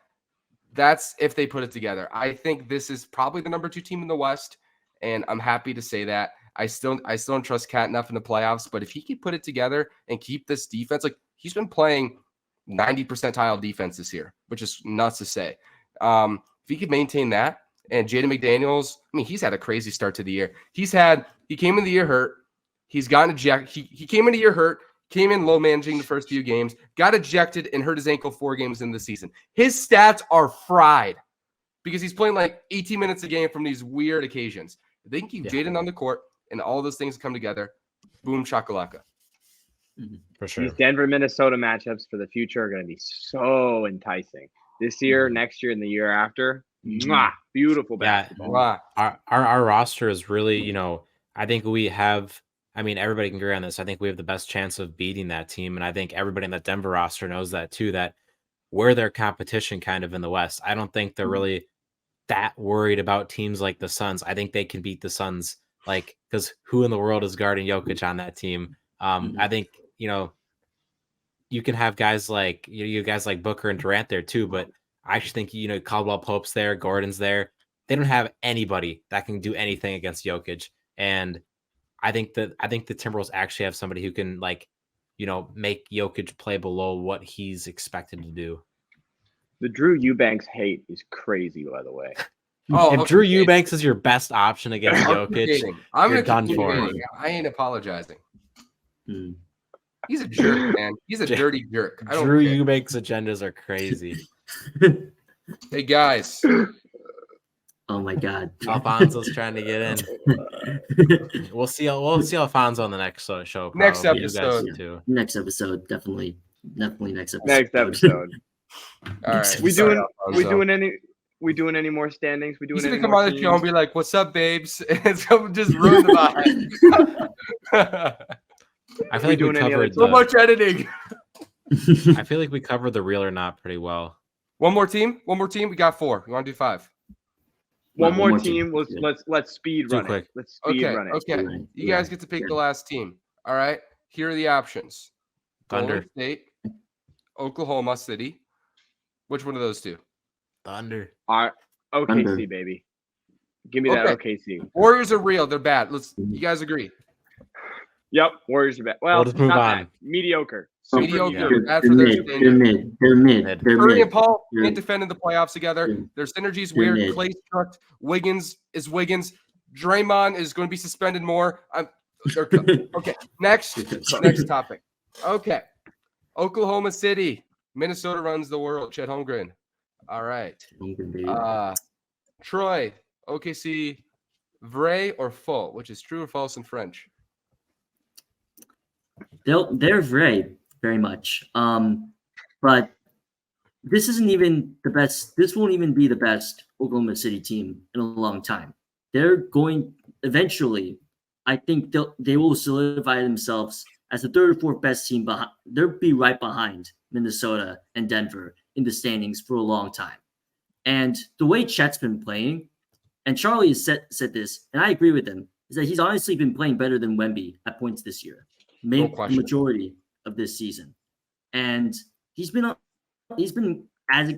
that's if they put it together. I think this is probably the number 2 team in the West, and I'm happy to say that. I still don't trust Cat enough in the playoffs, but if he could put it together and keep this defense, like he's been playing 90 percentile defense this year, which is nuts to say. If he could maintain that, and Jaden McDaniels, I mean, he's had a crazy start to the year. He came in the year hurt. He's gotten ejected. He came in the year hurt, came in low managing the first few games, got ejected, and hurt his ankle 4 games in the season. His stats are fried because he's playing like 18 minutes a game from these weird occasions. If they can keep Jaden on the court and all those things come together, boom shakalaka. For sure. These Denver-Minnesota matchups for the future are going to be so enticing. This year, next year, and the year after. Mwah, beautiful basketball. Our roster is really, I think everybody can agree on this. I think we have the best chance of beating that team. And I think everybody in that Denver roster knows that too, that we're their competition kind of in the West. I don't think they're really that worried about teams like the Suns. I think they can beat the Suns, because who in the world is guarding Jokic on that team? I think, you can have guys like Booker and Durant there too, but I actually think, Caldwell Pope's there, Gordon's there. They don't have anybody that can do anything against Jokic. And I think the Timberwolves actually have somebody who can make Jokic play below what he's expected to do. The Drew Eubanks hate is crazy, by the way. If Drew Eubanks is your best option against Jokic, you're done for. I ain't apologizing. He's a jerk, man. He's a dirty jerk. Drew Eubanks' agendas are crazy. Hey, guys. Oh my God. Alfonso's trying to get in. We'll see Alfonso on the next show. Probably. Next episode. Too. Next episode, definitely next episode. Next episode. All right. We doing any more standings? He's gonna come on the show and be like, "What's up, babes?" And so just ruin the vibe. I feel like we covered so much editing. I feel like we covered the real or not pretty well. One more team. We got 4. You want to do 5? One more team. Let's speed run it. Let's speed run it. Okay. You guys get to pick the last team. All right. Here are the options: Thunder, Golden State, Oklahoma City. Which one of those 2? Thunder. OKC, baby. Give me that OKC. Warriors are real. They're bad. You guys agree? Yep. Warriors are bad. Well, we'll just move on. Bad. Mediocre. Mediocre. That's for they're mid. Curry and Paul can't defend in the playoffs together. Their synergy's weird. Clay struck. Wiggins is Wiggins. Draymond is going to be suspended more. Okay. Next topic. Okay. Oklahoma City. Minnesota runs the world. Chet Holmgren. All right. Troy. OKC. Vrai or faux, which is true or false in French? They're very much. But this isn't even the best. This won't even be the best Oklahoma City team in a long time. They're going eventually. I think they will solidify themselves as the 3rd or 4th best team. They'll be right behind Minnesota and Denver in the standings for a long time. And the way Chet's been playing, and Charlie has said this, and I agree with him, is that he's honestly been playing better than Wemby at points this year. The majority of this season, and he's been as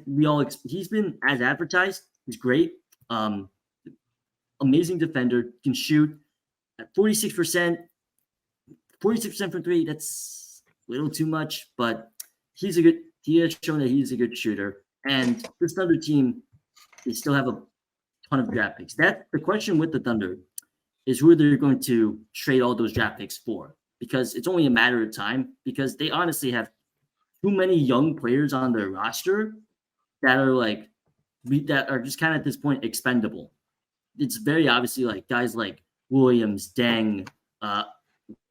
advertised. He's great, amazing defender. Can shoot at 46% from 3. That's a little too much, but he's a good. He has shown that he's a good shooter. And this Thunder team, they still have a ton of draft picks. The question with the Thunder is who they're going to trade all those draft picks for, because it's only a matter of time, because they honestly have too many young players on their roster that are just kind of at this point expendable. It's very obviously like guys like Williams, Deng,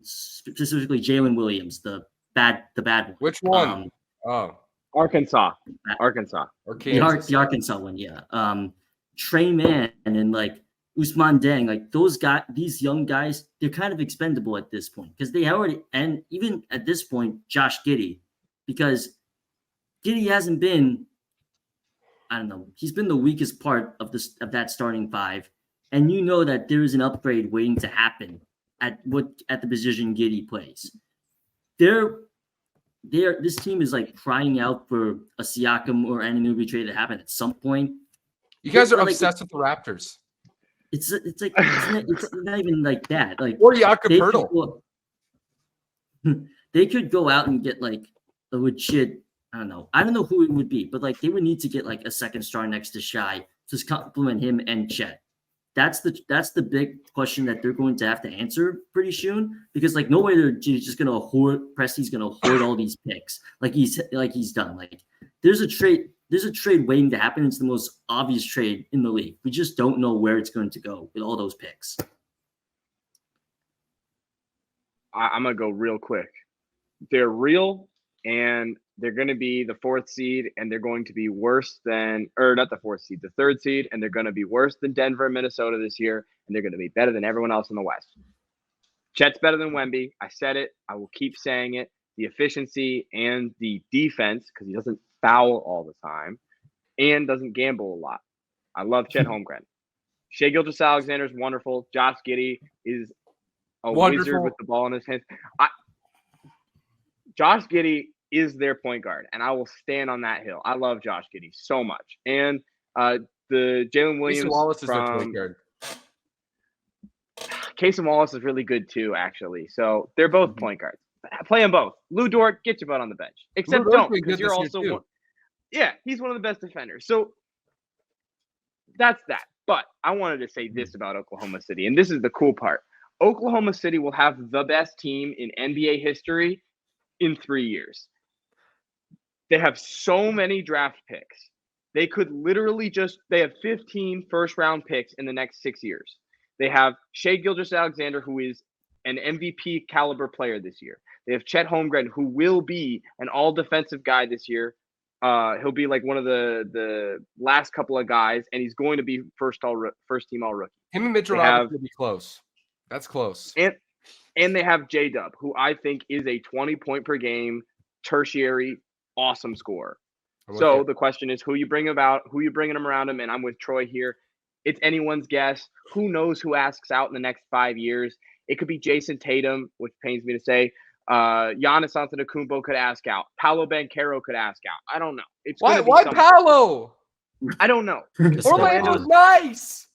specifically Jalen Williams, the bad one. Which one? Arkansas. Or Kansas. The Arkansas one, yeah. Trey Mann and like Ousmane Deng, like these young guys, they're kind of expendable at this point because they already, and even at this point, Josh Giddey, because Giddey hasn't been, I don't know, he's been the weakest part of that starting five, and you know that there is an upgrade waiting to happen at the position Giddey plays. This team is like crying out for a Siakam or Anunoby trade to happen at some point. You guys are obsessed with the Raptors. It's like it's not even like that. Like or Jakob Poeltl. They could go out and get like a legit. I don't know who it would be, but like they would need to get like a second star next to Shai to complement him and Chet. That's the big question that they're going to have to answer pretty soon, because like no way they're just gonna hoard. Presti's gonna hoard all these picks like he's done. Like there's a trade waiting to happen. It's the most obvious trade in the league. We just don't know where it's going to go with all those picks. I'm gonna go real quick. They're real, and they're going to be the 4th seed, and they're going to be worse than, or not the 4th seed, the 3rd seed, and they're going to be worse than Denver and Minnesota this year, and they're going to be better than everyone else in the West. Chet's better than Wemby. I said it. I will keep saying it. The efficiency and the defense, because he doesn't foul all the time and doesn't gamble a lot. I love Chet Holmgren. Shai Gilgeous-Alexander is wonderful. Josh Giddey is a wizard with the ball in his hands. Josh Giddey is their point guard, and I will stand on that hill. I love Josh Giddey so much. And the Jalen Williams Wallace is their point guard. Casey Wallace is really good too, actually. So they're both point guards. Play them both. Lou Dort, get your butt on the bench. Except don't, because you're also one. Yeah, he's one of the best defenders. So that's that. But I wanted to say this about Oklahoma City, and this is the cool part. Oklahoma City will have the best team in NBA history in 3 years. They have so many draft picks. They could literally they have 15 first-round picks in the next 6 years. They have Shai Gilgeous-Alexander, who is an MVP caliber player this year. They have Chet Holmgren, who will be an all-defensive guy this year. He'll be like one of the last couple of guys, and he's going to be first-team all-rookie. Him and Mitchell Robinson will be close. That's close. And they have J-Dub, who I think is a 20-point-per-game tertiary awesome scorer. So the question is who you bringing them around him, and I'm with Troy here. It's anyone's guess. Who knows who asks out in the next 5 years? It could be Jason Tatum, which pains me to say. Giannis Antetokounmpo could ask out. Paolo Banchero could ask out. I don't know. Why Paolo? I don't know. Orlando's nice.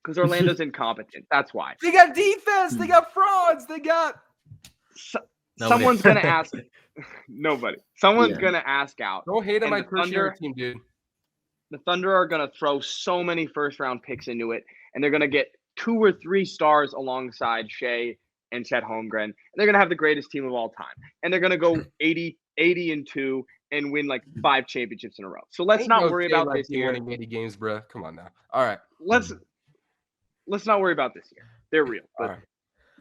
Because Orlando's incompetent. That's why. They got defense. They got frauds. They got someone's gonna ask. Nobody. Someone's gonna ask out. Don't hate on my tertiary team, dude. The Thunder are gonna throw so many first-round picks into it, and they're gonna get 2 or 3 stars alongside Shai and Chet Holmgren. And they're gonna have the greatest team of all time. And they're gonna go 80-2 and win like 5 championships in a row. So let's not worry about this year. Winning 80 games, bro. Come on now. All right. Let's not worry about this year. They're real. But all right.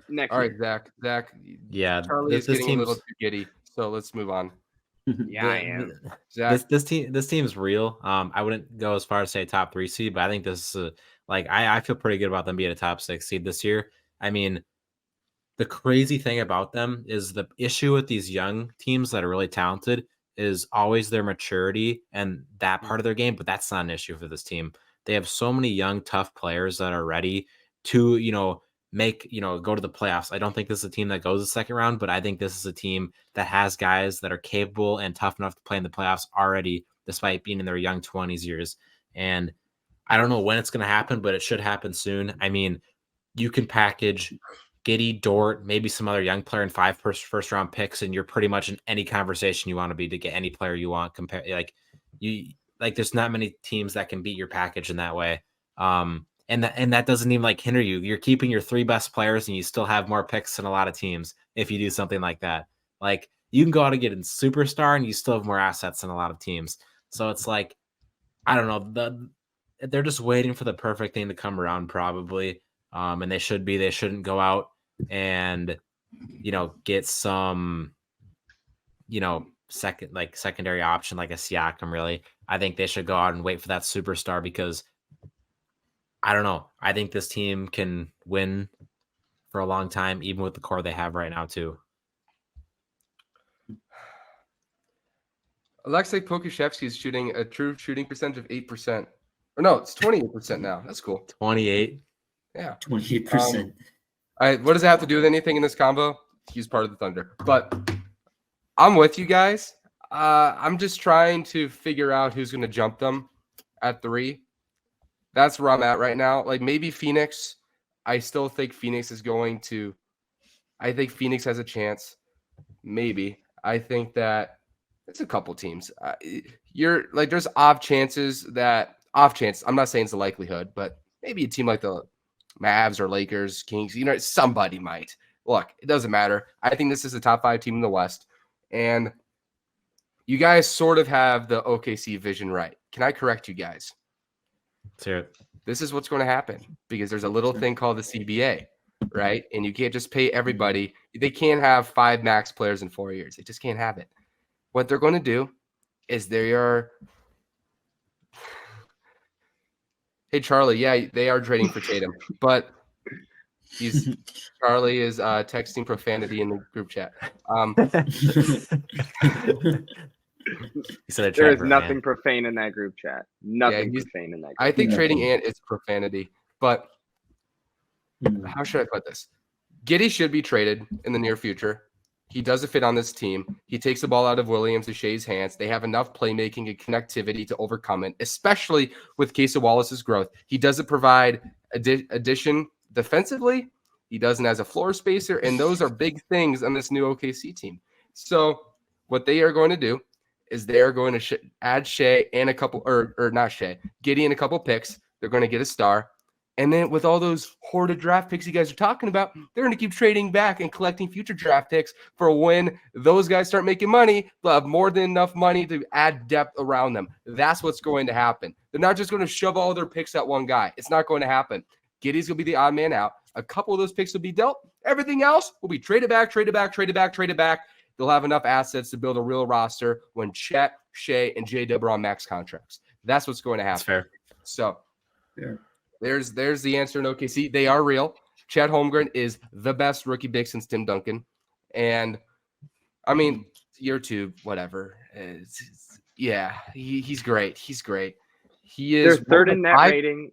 Next. All right, year. Zach. Yeah, Charlie is getting a little too giddy. So let's move on. Yeah, I am. Zach. This team's real. I wouldn't go as far as say top 3 seed, but I think this is I feel pretty good about them being a top 6 seed this year. I mean, the crazy thing about them is the issue with these young teams that are really talented is always their maturity and that part of their game, but that's not an issue for this team. They have so many young, tough players that are ready to, go to the playoffs. I don't think this is a team that goes the second round, but I think this is a team that has guys that are capable and tough enough to play in the playoffs already, despite being in their young 20s years. And I don't know when it's going to happen, but it should happen soon. I mean, you can package Giddey, Dort, maybe some other young player and 5 first round picks, and you're pretty much in any conversation you want to be to get any player you want. There's not many teams that can beat your package in that way. And that doesn't even hinder you. You're keeping your 3 best players, and you still have more picks than a lot of teams if you do something like that. Like, you can go out and get a superstar, and you still have more assets than a lot of teams. So it's like, I don't know. They're just waiting for the perfect thing to come around, probably. And they shouldn't go out and, get some, secondary option like a Siakam, really. I think they should go out and wait for that superstar because I don't know. I think this team can win for a long time, even with the core they have right now, too. Alexei Pokushevsky is shooting a true shooting percentage of 8%. Or no, it's 28% now. That's cool. 28. Yeah. 28%. What does that have to do with anything in this combo? He's part of the Thunder. But I'm with you guys. I'm just trying to figure out who's going to jump them at 3. That's where I'm at right now. Like, maybe Phoenix. I still think Phoenix is going to – I think Phoenix has a chance. Maybe. I think that it's a couple teams. There's off chances. I'm not saying it's a likelihood, but maybe a team like the Mavs or Lakers, Kings, somebody might. Look, it doesn't matter. I think this is a top 5 team in the West. And you guys sort of have the OKC vision right. Can I correct you guys? Let's hear it. This is what's going to happen because there's a little thing called the CBA, right? And you can't just pay everybody. They can't have 5 max players in 4 years. They just can't have it. What they're going to do is they are – hey, Charlie, yeah, they are trading for Tatum, but Charlie is texting profanity in the group chat. He said there is nothing profane in that group chat. Nothing profane in that group chat. I think trading Ant is profanity, but how should I put this? Giddey should be traded in the near future. He doesn't fit on this team. He takes the ball out of Williams to Shea's hands. They have enough playmaking and connectivity to overcome it, especially with Casey Wallace's growth. He doesn't provide addition defensively. He doesn't as a floor spacer, and those are big things on this new OKC team. So what they are going to do is they are going to add Shea and a couple, or not Shea, Giddey and a couple picks. They're going to get a star. And then with all those hoarded draft picks you guys are talking about, they're going to keep trading back and collecting future draft picks for when those guys start making money. They'll have more than enough money to add depth around them. That's what's going to happen. They're not just going to shove all their picks at one guy. It's not going to happen. Giddey's going to be the odd man out. A couple of those picks will be dealt. Everything else will be traded back. They'll have enough assets to build a real roster when Chet, Shea, and J-Dub are on max contracts. That's what's going to happen. That's fair. So there's the answer in OKC. They are real. Chet Holmgren is the best rookie big since Tim Duncan. And, I mean, year 2, whatever. He's great. He's great. He is their third in net rating.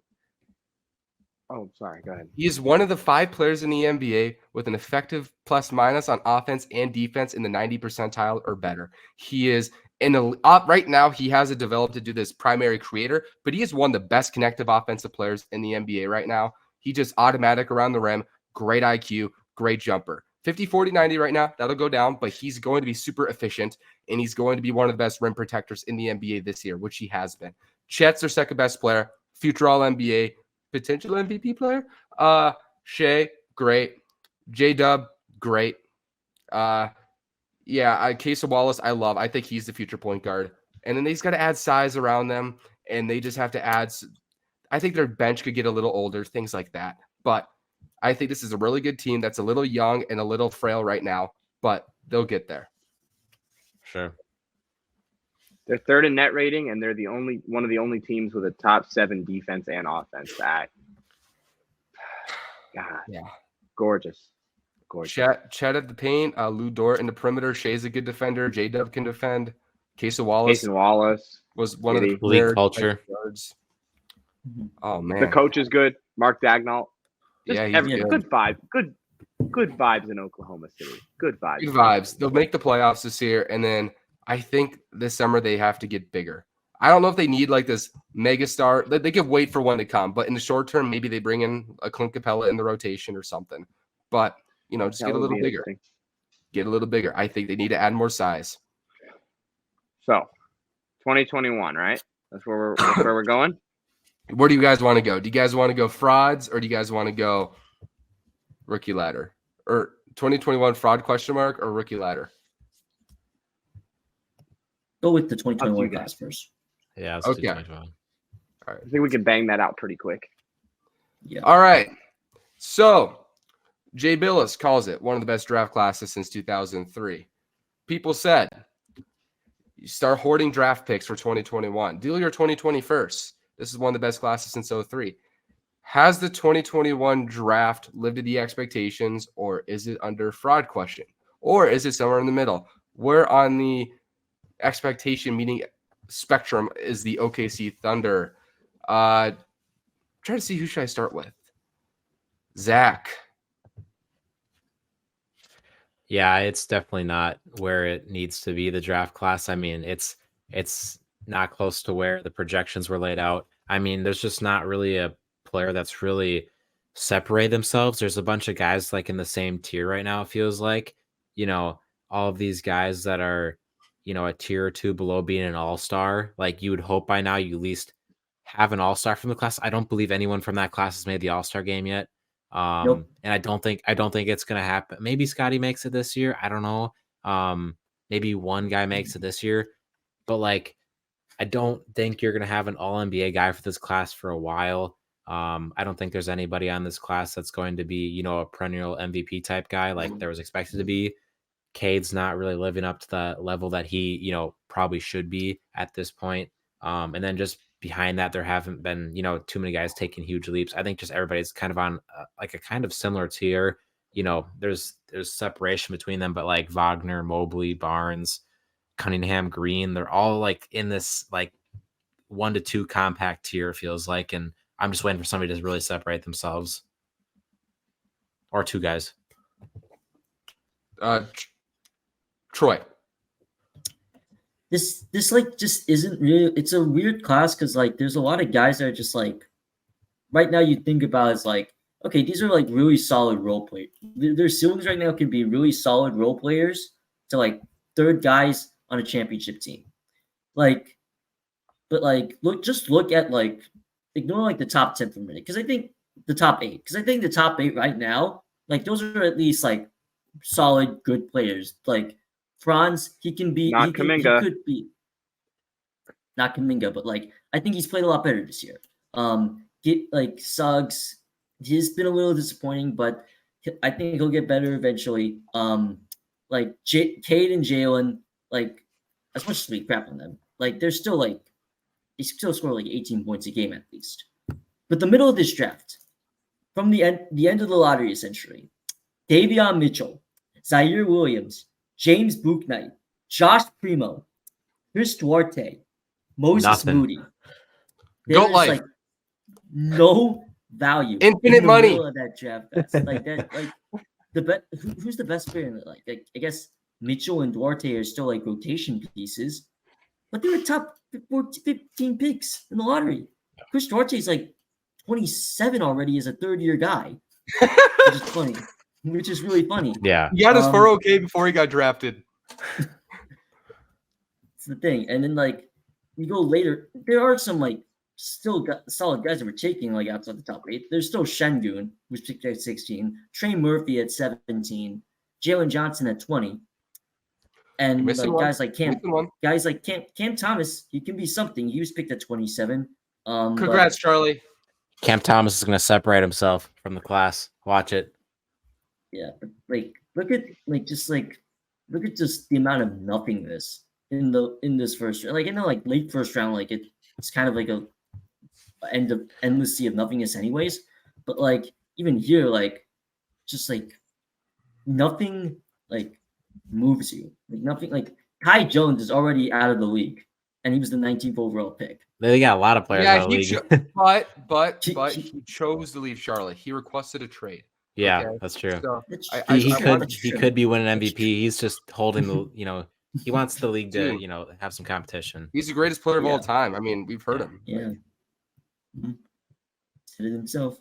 Oh, sorry. Go ahead. He is one of the 5 players in the NBA with an effective plus-minus on offense and defense in the 90 percentile or better. He is right now. He hasn't developed to do this primary creator, but he is one of the best connective offensive players in the NBA right now. He just automatic around the rim, great IQ, great jumper. 50, 40, 90 right now. That'll go down, but he's going to be super efficient, and he's going to be one of the best rim protectors in the NBA this year, which he has been. Chet's their second best player, future All-NBA, potential MVP player. Shea, great. J-Dub, great. Casey Wallace, I love. I think he's the future point guard. And then he's got to add size around them, and they just have to add. I think their bench could get a little older, things like that. But I think this is a really good team that's a little young and a little frail right now, but they'll get there. Sure. They're third in net rating, and they're one of the only teams with a top 7 defense and offense. God, gorgeous. Chet at the paint, Lou Dort in the perimeter. Shea's a good defender. J-Dub can defend. Casey Wallace was one of the league culture. Oh man, the coach is good. Mark Dagnall. He's good vibe. Good vibes in Oklahoma City. Good vibes. Good vibes. They'll make the playoffs this year, and then I think this summer they have to get bigger. I don't know if they need like this mega star. They could wait for one to come, but in the short term, maybe they bring in a Clint Capella in the rotation or something. but just That get a would little be bigger. interesting. Get a little bigger. I think they need to add more size. So, 2021, right? That's where we're going. Where do you guys want to go? Do you guys want to go frauds, or do you guys want to go rookie ladder, or 2021 fraud question mark, or rookie ladder? Go with the 2021 Up to you class first. Yeah, let's Okay. do 2021. All right. I think we can bang that out pretty quick. Yeah. All right. So Jay Billis calls it one of the best draft classes since 2003. People said, you start hoarding draft picks for 2021. Deal your 2020 first. This is one of the best classes since 03. Has the 2021 draft lived to the expectations, or is it under fraud question? Or is it somewhere in the middle? Where on the expectation meeting spectrum is the OKC Thunder? Try to see, who should I start with? Zach. Yeah, it's definitely not where it needs to be, the draft class. I mean, it's not close to where the projections were laid out. I mean, there's just not really a player that's really separated themselves. There's a bunch of guys like in the same tier right now, it feels like. All of these guys that are, a tier or two below being an all-star. Like, you would hope by now you at least have an all-star from the class. I don't believe anyone from that class has made the all-star game yet. Nope. And I don't think it's gonna happen. Maybe Scotty makes it this year. I don't know. Maybe one guy makes it this year, but like, I don't think you're gonna have an all NBA guy for this class for a while. I don't think there's anybody on this class that's going to be, a perennial MVP type guy like there was expected to be. Cade's not really living up to the level that he, probably should be at this point. And then just behind that, there haven't been, too many guys taking huge leaps. I think just everybody's kind of on like a kind of similar tier. There's separation between them, but like Wagner, Mobley, Barnes, Cunningham, Green, they're all like in this like 1 to 2 compact tier, feels like. And I'm just waiting for somebody to really separate themselves. Or 2 guys. Troy. This like just isn't really. It's a weird class because like there's a lot of guys that are just like right now you think about as like, okay, these are like really solid role players. Their ceilings right now can be really solid role players to like third guys on a championship team. Like, but like look at like ignore like the top 10 for a minute because I think the top 8 right now, like those are at least like solid good players. Like Franz, he could be not Kuminga, but like I think he's played a lot better this year. Get like Suggs, he's been a little disappointing, but I think he'll get better eventually. Like Cade and Jalen, like as much as we crap on them, like they're still like they still score like 18 points a game at least. But the middle of this draft, from the end of the lottery essentially, Davion Mitchell, Zaire Williams, James Bouknight, Josh Primo, Chris Duarte, Moses Moody. Goat life. Like no value. Infinite in the money. Middle of that draft. That's like that. Like who's the best player in it? Like I guess Mitchell and Duarte are still like rotation pieces, but they were top 15 picks in the lottery. Chris Duarte is like 27 already as a third-year guy, which is funny. Which is really funny. Yeah. He got his 401k before he got drafted. It's the thing. And then, like, you go later, there are some, like, still solid guys that were taking, like, outside the top 8. There's still Şengün, who's picked at 16, Trey Murphy at 17, Jalen Johnson at 20. And, like, guys like Cam Thomas, he can be something. He was picked at 27. Congrats, Charlie. Cam Thomas is going to separate himself from the class. Watch it. Yeah, but like look at just the amount of nothingness in this first round. Like in the like late first round, like it's kind of like a endless sea of nothingness anyways. But like even here, like just like nothing like moves you. Like nothing like Kai Jones is already out of the league and he was the 19th overall pick. They got a lot of players out of the league. but he chose to leave Charlotte. He requested a trade. Yeah, okay. That's true. So he could be winning MVP. He's just holding the, he wants the league to, have some competition. He's the greatest player of all time. I mean, we've heard him. Yeah. Said it himself.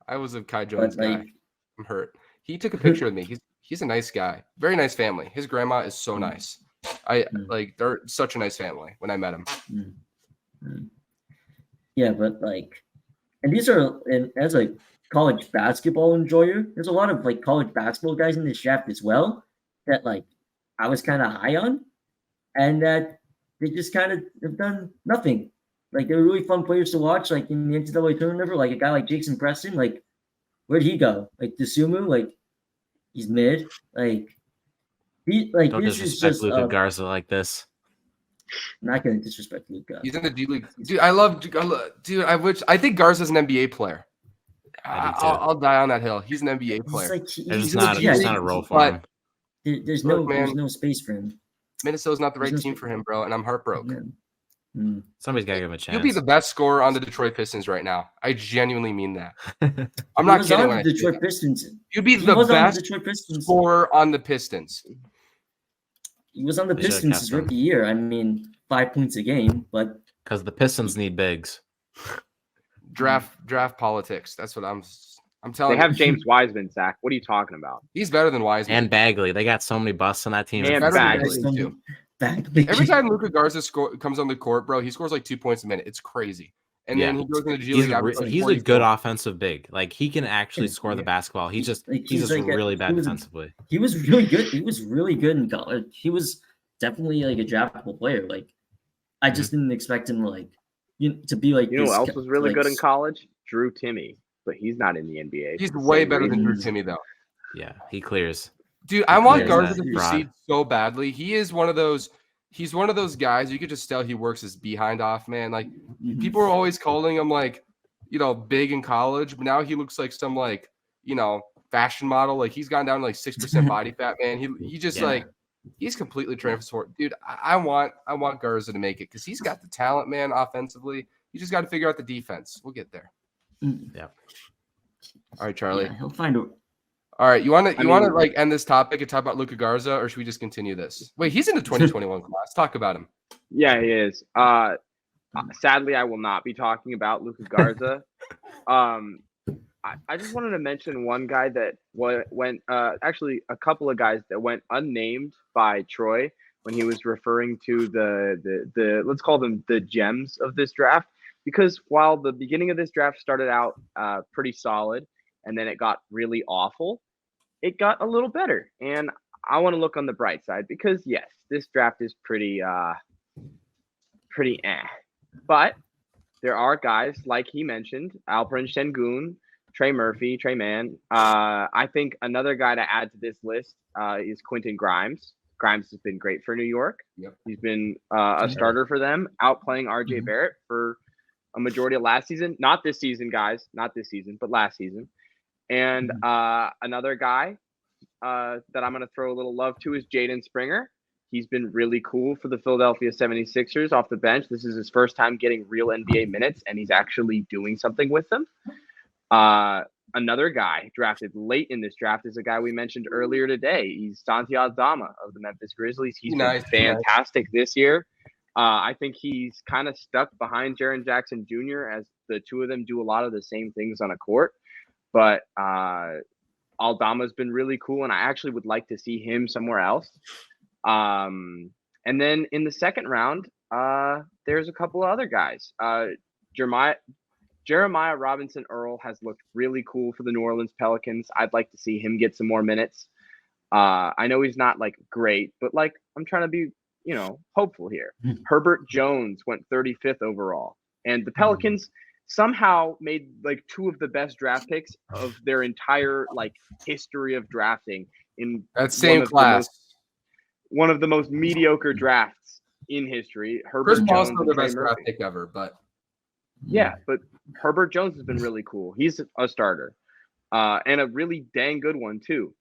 I was a Kai Jones guy. I'm hurt. He took a picture with me. He's a nice guy. Very nice family. His grandma is so nice. They're such a nice family when I met him. Yeah, but like, and these are, and as a college basketball enjoyer, there's a lot of like college basketball guys in this draft as well that like I was kind of high on, and that they just kind of have done nothing. Like they're really fun players to watch. Like in the NCAA tournament, like a guy like Jason Preston, like where'd he go? Like Desumu, like he's mid. Like he like Don't this is disrespect just Luka Garza like this. I'm not gonna disrespect Luka. He's in the D League. Dude, I think Garza's an NBA player. I'll die on that hill. He's an NBA player. There's not a role for him. There's no space for him. Minnesota's not the right team for him, bro, and I'm heartbroken. Somebody's got to give him a chance. He'll be the best scorer on the Detroit Pistons right now. I genuinely mean that. I'm not kidding when I say Detroit that. Pistons. He'll be the best scorer on the Pistons. He was on the Pistons his rookie year. I mean, 5 points a game, but because the Pistons need bigs. Draft politics. That's what I'm telling you. They have James Wiseman, Zach. What are you talking about? He's better than Wiseman. And Bagley. They got so many busts on that team. And Bagley. Every time Luka Garza comes on the court, bro, he scores like 2 points a minute. It's crazy. And then he goes into the G League. He's a good offensive big. Like he can actually score the basketball. He's just really bad defensively. He was really good. He was really good in college. He was definitely like a draftable player. Like I just didn't expect him to be like. You know who else was really good in college? Drew Timme, but he's not in the NBA. He's way better than Drew Timme though. Yeah, he clears. Dude, I want Garza to proceed so badly. He is one of those. He's one of those guys you could just tell he works his behind off, man. Like people are always calling him like, big in college, but now he looks like some like, fashion model. Like he's gone down to like 6% body fat, man. He just he's completely transformed. Dude, I want Garza to make it because he's got the talent, man. Offensively, you just got to figure out the defense. We'll get there. Yeah. All right, Charlie. Yeah, he'll find a. All right, you want to like end this topic and talk about Luka Garza, or should we just continue this? Wait, he's in the 2021 class. Talk about him. Yeah, he is. Sadly, I will not be talking about Luka Garza. I just wanted to mention one guy that went actually a couple of guys that went unnamed by Troy when he was referring to the let's call them the gems of this draft, because while the beginning of this draft started out pretty solid and then it got really awful, it got a little better. And I want to look on the bright side because yes, this draft is pretty but there are guys like he mentioned, Alperen Şengün, Trey Murphy, Trey Mann. I think another guy to add to this list is Quentin Grimes. Grimes has been great for New York. Yep. He's been a starter for them, outplaying RJ Barrett for a majority of last season. Not this season, guys. Not this season, but last season. And another guy that I'm going to throw a little love to is Jaden Springer. He's been really cool for the Philadelphia 76ers off the bench. This is his first time getting real NBA minutes, and he's actually doing something with them. Another guy drafted late in this draft is a guy we mentioned earlier today. He's Santi Aldama of the Memphis Grizzlies. He's been fantastic this year. I think he's kind of stuck behind Jaren Jackson Jr. as the two of them do a lot of the same things on a court. But Aldama's been really cool, and I actually would like to see him somewhere else. And then in the second round, there's a couple of other guys. Jeremiah Robinson Earl has looked really cool for the New Orleans Pelicans. I'd like to see him get some more minutes. I know he's not like great, but like I'm trying to be, hopeful here. Herbert Jones went 35th overall, and the Pelicans somehow made like two of the best draft picks of their entire like history of drafting in that same class. One of the most mediocre drafts in history. Herbert Chris Jones, the best draft pick ever, but yeah, but Herbert Jones has been really cool. He's a starter, and a really dang good one too.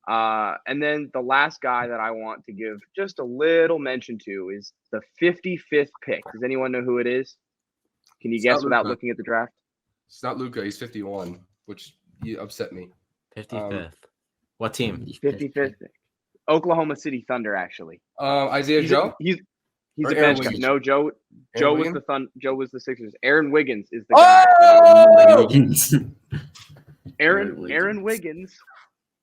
And then the last guy that I want to give just a little mention to is the 55th pick. Does anyone know who it is? Can you guess without looking at the draft? It's not Luka. He's 51, which upset me. 55th. What team? 55th pick. Oklahoma City Thunder, actually. Isaiah Joe? He's a bench guy. No, Joe was Joe was the Sixers. Aaron Wiggins is the guy. Aaron Wiggins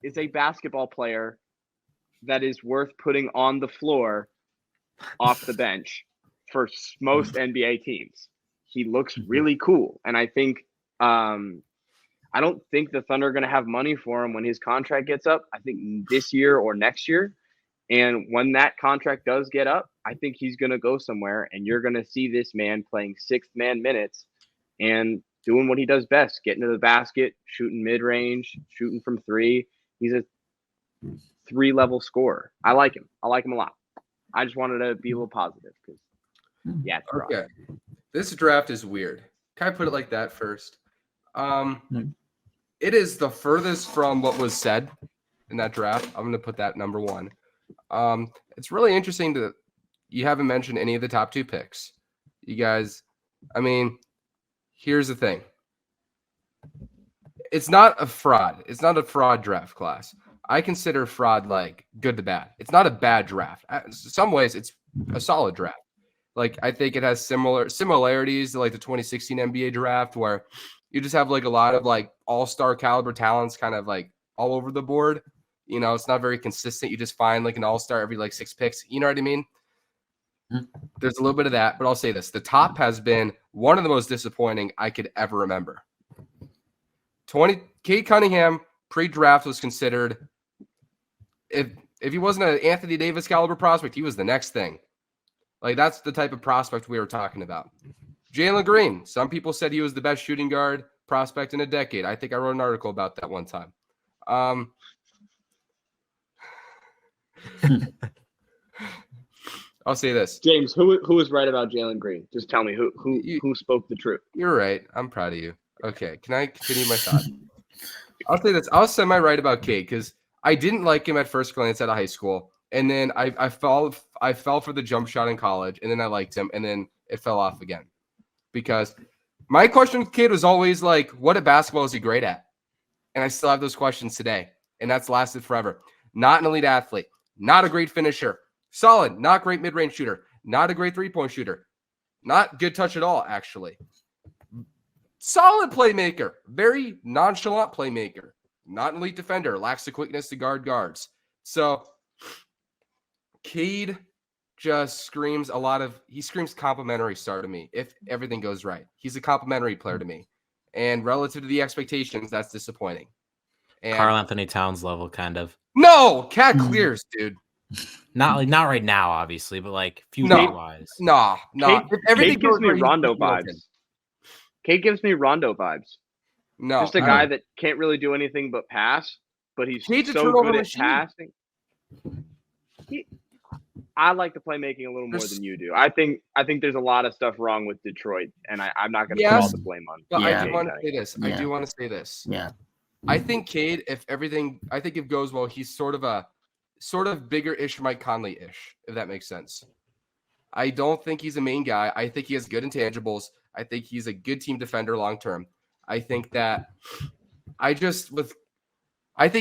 is a basketball player that is worth putting on the floor off the bench for most NBA teams. He looks really cool. And I think I don't think the Thunder are going to have money for him when his contract gets up. I think this year or next year. And when that contract does get up, I think he's going to go somewhere, and you're going to see this man playing sixth-man minutes and doing what he does best, getting to the basket, shooting mid-range, shooting from three. He's a 3-level scorer. I like him. I like him a lot. I just wanted to be a little positive because, yeah, it's rough. Okay. This draft is weird. Can I put it like that first? It is the furthest from what was said in that draft. I'm going to put that number one. It's really interesting that you haven't mentioned any of the top 2 picks. You guys, I mean, here's the thing. It's not a fraud. It's not a fraud draft class. I consider fraud like good to bad. It's not a bad draft. In some ways, it's a solid draft. Like, I think it has similarities to like the 2016 NBA draft where you just have like a lot of like all-star caliber talents kind of like all over the board. You know, it's not very consistent. You just find like an all-star every like 6 picks. You know what I mean? There's a little bit of that, but I'll say this. The top has been one of the most disappointing I could ever remember. Cade Cunningham pre-draft was considered, if he wasn't an Anthony Davis caliber prospect, he was the next thing. Like, that's the type of prospect we were talking about. Jalen Green. Some people said he was the best shooting guard prospect in a decade. I think I wrote an article about that one time. I'll say this. James, who was right about Jalen Green? Just tell me who spoke the truth. You're right. I'm proud of you. Okay, can I continue my thought? I'll say this. I was semi-right about Cade because I didn't like him at first glance out of high school, and then I fell for the jump shot in college, and then I liked him, and then it fell off again. Because my question with Cade was always like, what at basketball is he great at? And I still have those questions today, and that's lasted forever. Not an elite athlete, not a great finisher, solid, not great mid-range shooter, not a great three-point shooter, not good touch at all, actually. Solid playmaker, very nonchalant playmaker, not an elite defender, lacks the quickness to guard guards. So Cade just screams complimentary star to me if everything goes right. He's a complimentary player to me. And relative to the expectations, that's disappointing. And Karl Anthony Towns level, kind of. No, cat clears, dude. Not right now, obviously, but like future-wise. No. Cade gives me Rondo vibes. Cade gives me Rondo vibes. No. Just a guy that can't really do anything but pass, but he's Cade's so good at passing. I like the playmaking a little more than you do. I think there's a lot of stuff wrong with Detroit, and I'm not going to put all the blame on. But Yeah. I do want to say this. Yeah. I do want to say this. Yeah. I think Cade, if it goes well, he's sort of bigger-ish Mike Conley-ish, if that makes sense. I don't think he's a main guy. I think he has good intangibles. I think he's a good team defender long-term. I think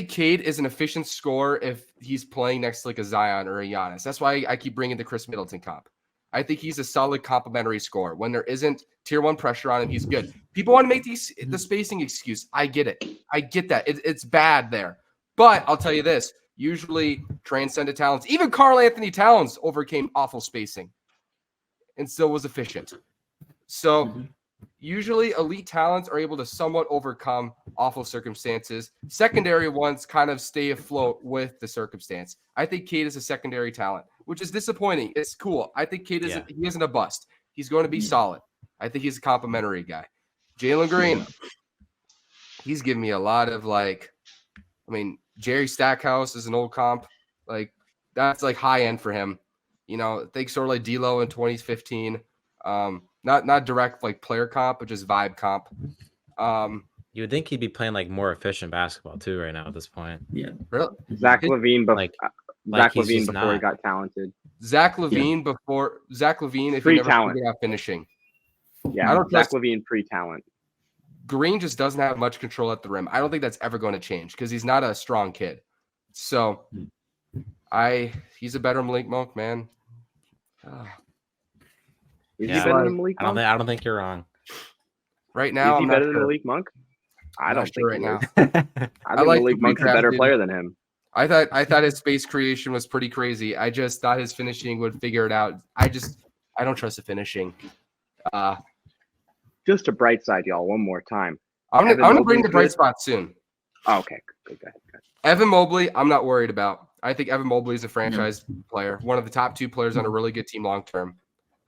Cade is an efficient scorer if he's playing next to like a Zion or a Giannis. That's why I keep bringing the Chris Middleton comp. I think he's a solid complementary scorer. When there isn't tier 1 pressure on him, he's good. People want to make the spacing excuse. I get it. I get that. It's bad there. But I'll tell you this. Usually transcendent talents, even Karl Anthony Towns overcame awful spacing and still was efficient. So usually elite talents are able to somewhat overcome awful circumstances. Secondary ones kind of stay afloat with the circumstance. I think Cade is a secondary talent, which is disappointing. It's cool. I think Cade he isn't a bust. He's going to be solid. I think he's a complimentary guy. Jalen Green, he's giving me a lot of Jerry Stackhouse is an old comp. Like, that's like high end for him. You know, think sort of like D'Lo in 2015. Not direct like player comp, but just vibe comp. You would think he'd be playing like more efficient basketball too right now at this point. Yeah. Really? Zach LaVine, before he not. got talented. Zach LaVine if Free you never talent. figured out finishing. Yeah, I don't Zach trust- LaVine pre-talent. Green just doesn't have much control at the rim. I don't think that's ever going to change because he's not a strong kid. So he's a better Malik Monk, man. Is he better than Malik Monk? I don't think you're wrong. Right now, Is he I'm better not than sure. Malik Monk? I I'm don't not sure think right he now. is. I think like Malik the Monk's a better redrafted- player than him. I thought his space creation was pretty crazy. I just thought his finishing would figure it out. I don't trust the finishing. Just a bright side, y'all. One more time. I'm Evan gonna bring Mobley's the bright good. spot soon. Oh, okay, good. Go ahead. Evan Mobley, I'm not worried about. I think Evan Mobley is a franchise player, one of the top 2 players on a really good team long term.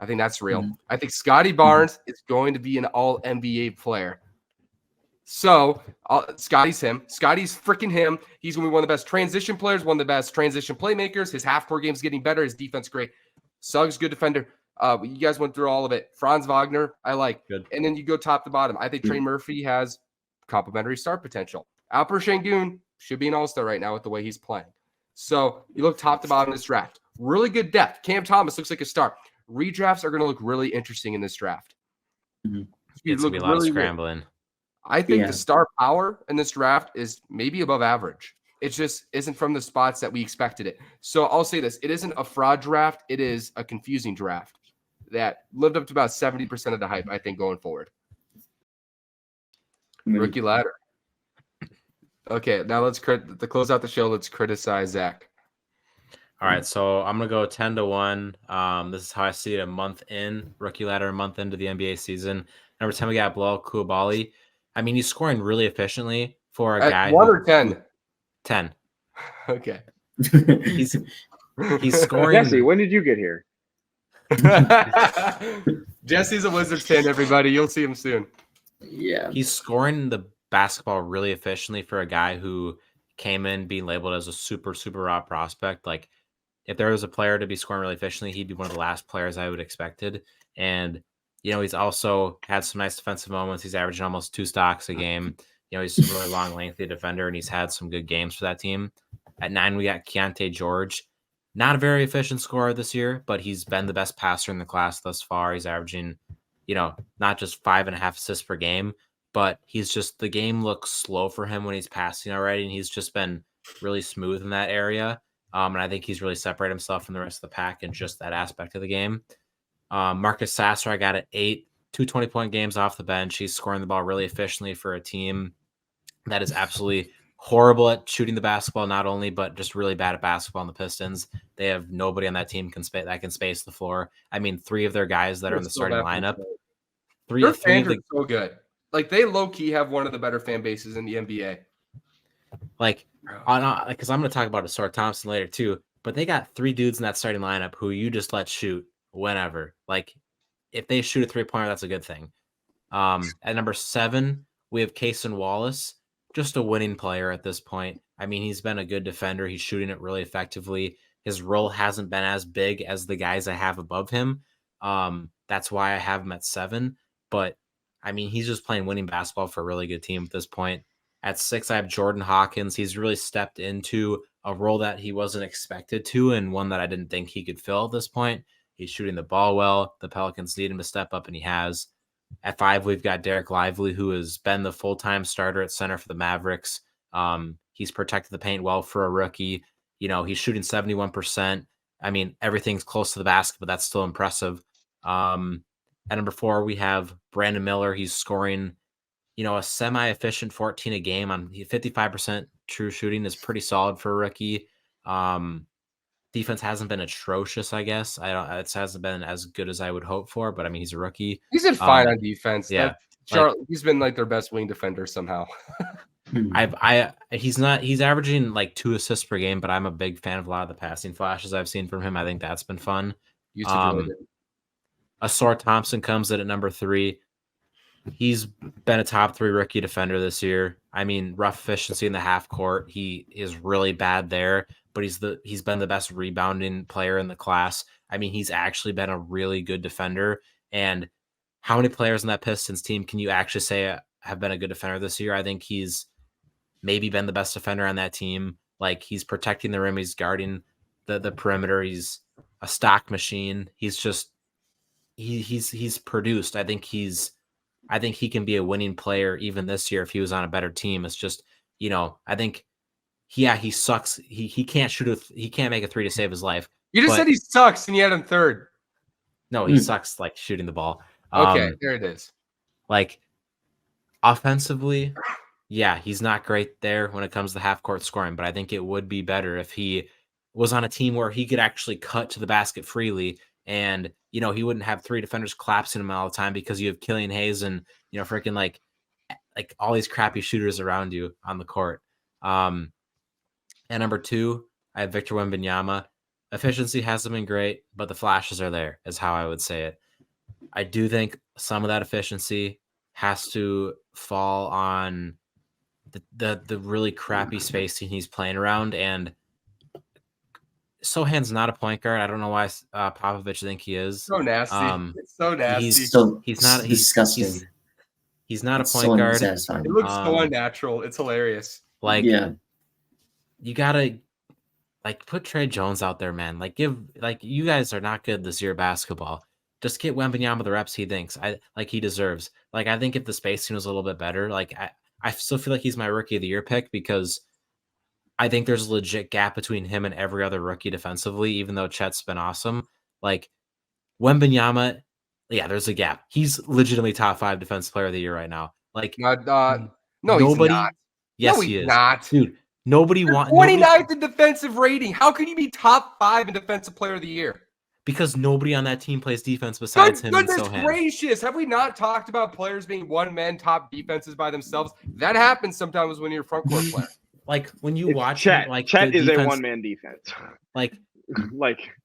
I think that's real. Mhm. I think Scotty Barnes is going to be an all NBA player. So Scotty's him. Scotty's freaking him. He's going to be one of the best transition players, one of the best transition playmakers. His half-court game's getting better. His defense great. Suggs, good defender. You guys went through all of it. Franz Wagner, I like. Good. And then you go top to bottom. I think Trey Murphy has complimentary start potential. Alper Şengün should be an all-star right now with the way he's playing. So you look top to bottom in this draft. Really good depth. Cam Thomas looks like a star. Redrafts are going to look really interesting in this draft. Mhm. It's going to be a lot of scrambling. I think Yeah. the star power in this draft is maybe above average. It just isn't from the spots that we expected it. So I'll say this. It isn't a fraud draft. It is a confusing draft that lived up to about 70% of the hype, I think, going forward. Rookie ladder. Okay, now let's to close out the show. Let's criticize Zach. All right, so I'm gonna go 10-1. This is how I see it a month in, rookie ladder, a month into the NBA season. Number 10, we got Bilal Coulibaly. I mean, he's scoring really efficiently for a guy. 1 or 10? 10. Okay. He's scoring. Jesse, when did you get here? Jesse's a Wizards fan, everybody. You'll see him soon. Yeah. He's scoring the basketball really efficiently for a guy who came in being labeled as a super, super raw prospect. Like, if there was a player to be scoring really efficiently, he'd be one of the last players I would expected. And, you know, he's also had some nice defensive moments. He's averaging almost 2 stocks a game. You know, he's a really long, lengthy defender, and he's had some good games for that team. At 9, we got Keontae George. Not a very efficient scorer this year, but he's been the best passer in the class thus far. He's averaging, you know, not just 5.5 assists per game, but he's just, the game looks slow for him when he's passing already, and he's just been really smooth in that area. And I think he's really separated himself from the rest of the pack in just that aspect of the game. Marcus Sasser, I got at 8, 2 20-point games off the bench. He's scoring the ball really efficiently for a team that is absolutely horrible at shooting the basketball, not only, but just really bad at basketball in the Pistons. They have nobody on that team that can space the floor. I mean, 3 of their guys that are in the starting lineup. Their Three fans of are the, so good. Like, they low-key have one of the better fan bases in the NBA. like, because I'm going to talk about Asar Thompson later too, but they got 3 dudes in that starting lineup who you just let shoot whenever. Like, if they shoot a 3-pointer, that's a good thing. At number 7, we have Cason Wallace, just a winning player at this point. I mean, he's been a good defender. He's shooting it really effectively. His role hasn't been as big as the guys I have above him. That's why I have him at 7. But, I mean, he's just playing winning basketball for a really good team at this point. At 6, I have Jordan Hawkins. He's really stepped into a role that he wasn't expected to, and one that I didn't think he could fill at this point. He's shooting the ball well. The Pelicans need him to step up, and he has. At 5, we've got Derek Lively, who has been the full-time starter at center for the Mavericks. He's protected the paint well for a rookie. You know, he's shooting 71%. I mean, everything's close to the basket, but that's still impressive. At number 4, we have Brandon Miller. He's scoring, you know, a semi-efficient 14 a game on 55% true shooting is pretty solid for a rookie. Defense hasn't been atrocious, I guess. It hasn't been as good as I would hope for, but I mean, he's a rookie. He's been fine on defense. Yeah. He's been like their best wing defender somehow. He's averaging like 2 assists per game, but I'm a big fan of a lot of the passing flashes I've seen from him. I think that's been fun. Used to enjoy it. Asar Thompson comes in at number 3. He's been a top 3 rookie defender this year. I mean, rough efficiency in the half court. He is really bad there, but he's been the best rebounding player in the class. I mean, he's actually been a really good defender. And how many players on that Pistons team can you actually say have been a good defender this year? I think he's maybe been the best defender on that team. Like, he's protecting the rim. He's guarding the perimeter. He's a stock machine. He's just, he's produced. I think he can be a winning player even this year if he was on a better team. It's just, you know, I think, he sucks. He can't he can't make a 3 to save his life. You just said he sucks and you had him 3rd. No, he sucks like shooting the ball. Okay, there it is. Like, offensively, yeah, he's not great there when it comes to half court scoring, but I think it would be better if he was on a team where he could actually cut to the basket freely, and he wouldn't have 3 defenders collapsing him all the time because you have Killian Hayes and freaking like all these crappy shooters around you on the court. And number 2, I have Victor Wembanyama. Efficiency hasn't been great, but the flashes are there, is how I would say it. I do think some of that efficiency has to fall on the really crappy spacing he's playing around, and Sohan's not a point guard. I don't know why Popovich think he is. So nasty. It's so nasty. He's disgusting. He's not It's a point guard. unsatisfying. It looks so unnatural. It's hilarious. Like, yeah, you gotta put Trey Jones out there, man. You guys are not good this year at basketball. Just get Wembanyama the reps he thinks he deserves. I think if the spacing was a little bit better, I still feel like he's my rookie of the year pick because I think there's a legit gap between him and every other rookie defensively, even though Chet's been awesome. Wembanyama, yeah, there's a gap. He's legitimately top 5 defensive player of the year right now. No, nobody. he's not. Yes, No, he he's is. not. Dude, nobody wants 29th in defensive rating. How can you be top 5 in defensive player of the year? Because nobody on that team plays defense besides him and Goodness Sohan. gracious. Have we not talked about players being one-man top defenses by themselves? That happens sometimes when you're a front court player. When you watch Chet, him, Chet the is defense, a one-man defense.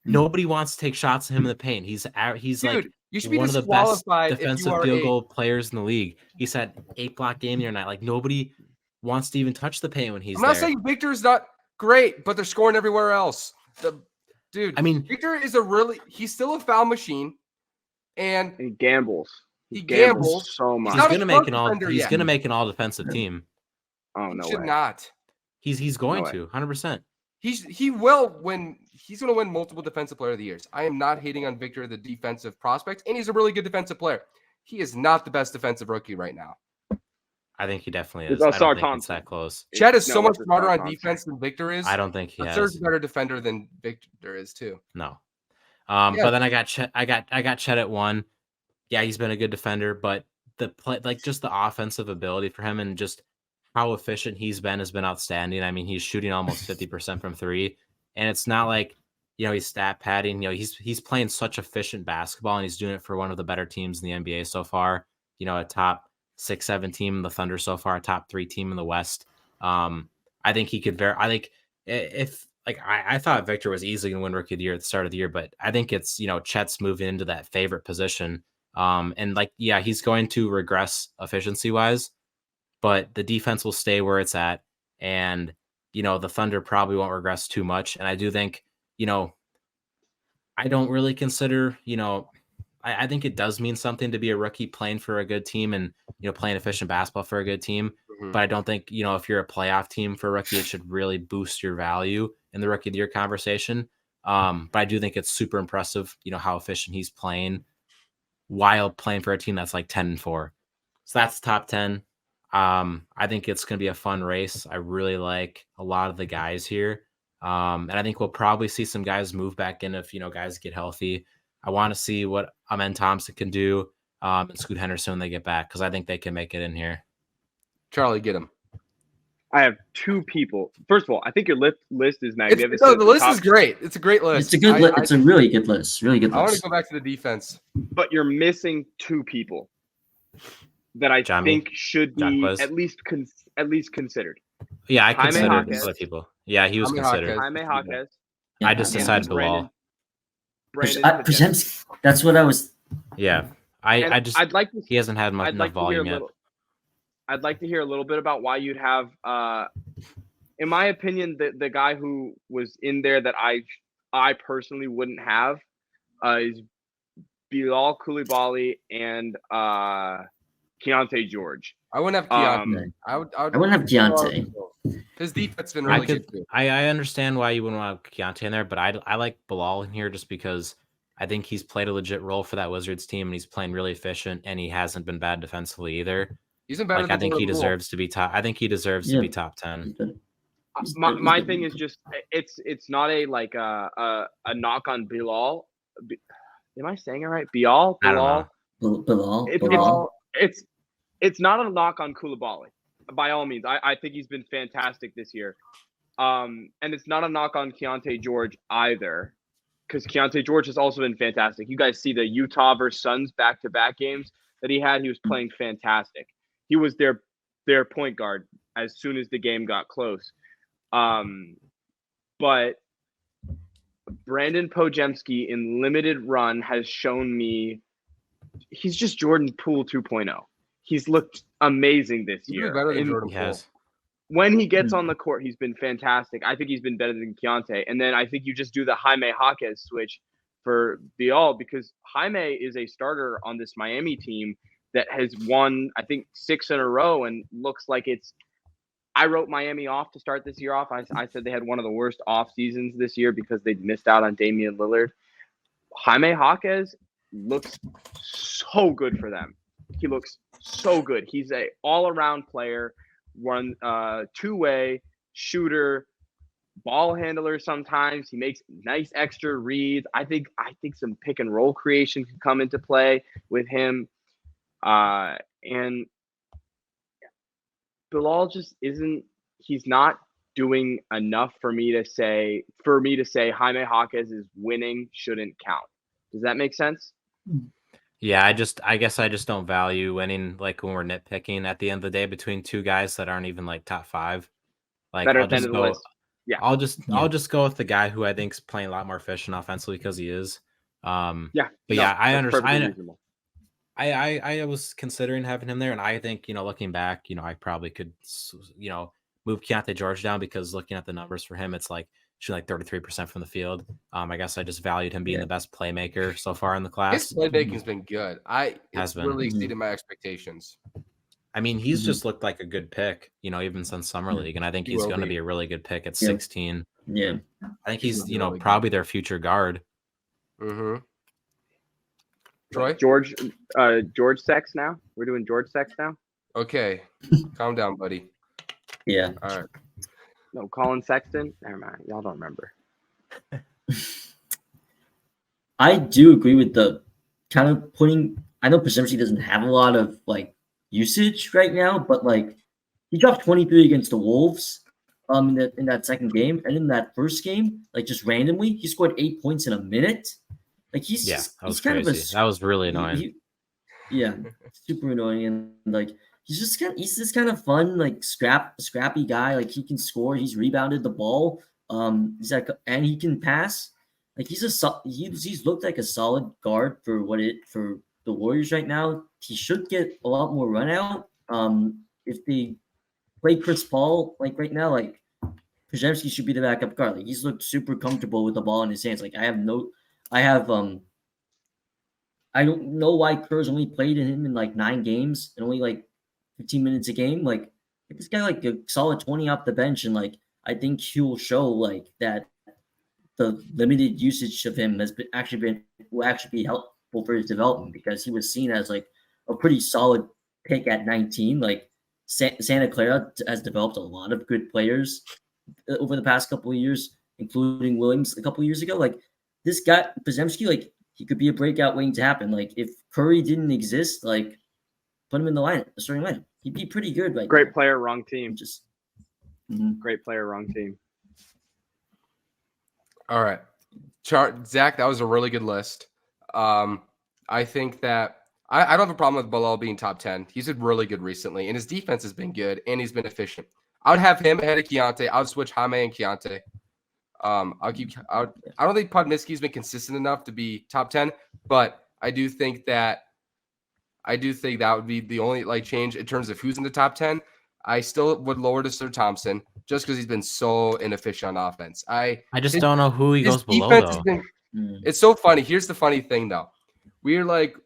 Nobody wants to take shots at him in the paint. He's Dude, you should be one of the best disqualified if you defensive are field goal players in the league. He's had 8 block game the other night. Nobody wants to even touch the paint when he's I'm not there. saying Victor's not great, but they're scoring everywhere else. Dude, Victor is he's still a foul machine, and he gambles. He gambles so much. He's gonna make an all defensive team. Oh no, he should way. not. He's going to 100%. He will win. He's going to win multiple defensive player of the years. I am not hating on Victor, the defensive prospect, and he's a really good defensive player. He is not the best defensive rookie right now. I think he definitely is. I don't think it's that close. Chet is so much smarter on defense than Victor is. I don't think he has. Serge's a better defender than Victor is too. No. But then I got Chet. I got Chet at 1. Yeah, he's been a good defender, but the play, just the offensive ability for him and just how efficient he's been has been outstanding. I mean, he's shooting almost 50% from 3, and it's not like he's stat padding. He's playing such efficient basketball, and he's doing it for one of the better teams in the NBA so far. A top 6-7 team in the Thunder so far, a top 3 team in the West. I think he could I think if I thought Victor was easily going to win Rookie of the Year at the start of the year, but I think it's Chet's moving into that favorite position. And he's going to regress efficiency wise, but the defense will stay where it's at, and the Thunder probably won't regress too much. And I do think I don't really consider I think it does mean something to be a rookie playing for a good team and playing efficient basketball for a good team. But I don't think if you're a playoff team for a rookie, it should really boost your value in the Rookie of the Year conversation. But I do think it's super impressive how efficient he's playing while playing for a team that's 10-4. So that's the top 10. I think it's going to be a fun race. I really like a lot of the guys here. And I think we'll probably see some guys move back in if, guys get healthy. I want to see what Amen Thompson can do and Scoot Henderson when they get back, because I think they can make it in here. Charlie, get him. I have 2 people. First of all, I think your list is nice. The list is great. It's a great list. It's a good. It's a really good list. Really good list. I want to go back to the defense, but you're missing 2 people that I think should be at least considered. Yeah, I considered other people. Yeah, he was considered. Jaime Jaquez. I just decided Bilal. Presents. That's what I was. Yeah, I'd like to. He hasn't had enough volume yet. I'd like to hear a little bit about why you'd have, in my opinion, the guy who was in there that I personally wouldn't have is Bilal Coulibaly and Keontae George. I wouldn't have Keontae. I wouldn't have Keontae. His defense has been really good too. I understand why you wouldn't want Keontae in there, but I like Bilal in here just because I think he's played a legit role for that Wizards team, and he's playing really efficient, and he hasn't been bad defensively either. He's been better. I think he deserves to be top. I think he deserves to be top 10. My thing is just it's not a knock on Bilal. Am I saying it right? Bilal. Bilal. It's not a knock on Coulibaly, by all means, I think he's been fantastic this year. And it's not a knock on Keontae George either, because Keontae George has also been fantastic. You guys see the Utah versus Suns back-to-back games that he had. He was playing fantastic. He was their point guard as soon as the game got close. But Brandon Podziemski in limited run has shown me he's just Jordan Poole 2.0. He's looked amazing this He's year. really better than Jordan He Poole. has. When he gets on the court, he's been fantastic. I think he's been better than Keontae. And then I think you just do the Jaime Jaquez switch for Bial, because Jaime is a starter on this Miami team that has won, I think, 6 in a row and looks like it's – I wrote Miami off to start this year off. I said they had one of the worst off seasons this year because they missed out on Damian Lillard. Jaime Jaquez looks so good for them. He looks so good. He's a all-around player, two-way shooter, ball handler sometimes. He makes nice extra reads. I think some pick and roll creation can come into play with him. And Bilal just isn't – he's not doing enough for me to say Jaime Jaquez is winning shouldn't count. Does that make sense? Yeah, I guess I just don't value winning, like, when we're nitpicking at the end of the day between two guys that aren't even like top 5. Like, Better I'll at the end just of the go. list. Yeah. I'll just go with the guy who I think's playing a lot more efficient offensively because he is. Yeah. But yeah, I that's perfectly understand. reasonable. I was considering having him there, and I think, looking back, I probably could, move Keontae George down, because looking at the numbers for him, it's like shooting like 33% from the field. I guess I just valued him being the best playmaker so far in the class. His playmaking's been good. It's been. really exceeded my expectations. I mean, he's just looked like a good pick, even since Summer League, and I think he's going to be a really good pick at 16. Yeah. I think he's, really probably their future guard. Mm-hmm. Troy? George Sex now? We're doing George Sex now? Okay. Calm down, buddy. Yeah. All right. No, Colin Sexton? Never mind. Y'all don't remember. I do agree with the kind of putting. I know Podziemski doesn't have a lot of like usage right now, but like he dropped 23 against the Wolves in that second game, and in that first game, like just randomly, he scored 8 points in a minute. Like he's that was kind crazy. of That was really annoying. Super annoying, and like he's this kind of fun, like scrappy guy. Like he can score, he's rebounded the ball. He's like, and he can pass. Like he's looked like a solid guard for the Warriors right now. He should get a lot more run out. If they play Chris Paul like right now, like Podziemski should be the backup guard. Like he's looked super comfortable with the ball in his hands. Like I don't know why Kerr's only played him in like 9 games and only like 15 minutes a game. Like this guy like a solid 20 off the bench, and like I think he'll show like that the limited usage of him will actually be helpful for his development, because he was seen as like a pretty solid pick at 19. Like Santa Clara has developed a lot of good players over the past couple of years, including Williams a couple of years ago. Like this guy Podziemski, like he could be a breakout waiting to happen. Like if Curry didn't exist, like put him in the starting lineup. He'd be pretty good. Like great player, wrong team. Just great player, wrong team. All right. Zach, that was a really good list. I think that I don't have a problem with Bilal being top 10. He's been really good recently, and his defense has been good, and he's been efficient. I would have him ahead of Keontae. I would switch Jaime and Keontae. I don't think Podziemski's been consistent enough to be top 10, but I do think that would be the only like change in terms of who's in the top 10. I still would lower to Sir Thompson just because he's been so inefficient on offense. I just don't know who he goes below, though. It's so funny. Here's the funny thing, though. We're like,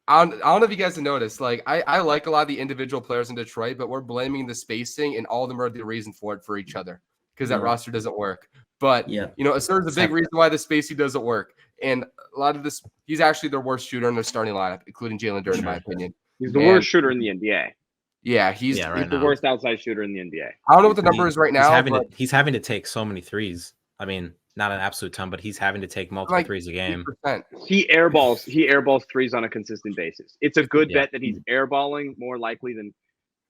I don't know if you guys have noticed. Like, I like a lot of the individual players in Detroit, but we're blaming the spacing, and all of them are the reason for it for each other because that roster doesn't work. But, Assur's a big reason why the spacing doesn't work. And a lot of this, he's actually their worst shooter in their starting lineup, including Jalen Durden, in my opinion. He's the worst shooter in the NBA. Yeah, he's the worst outside shooter in the NBA. I don't know what the number is right now. He's having to take so many threes. I mean, not an absolute ton, but he's having to take multiple threes a game. 8%. He airballs threes on a consistent basis. It's a good bet that he's airballing more likely than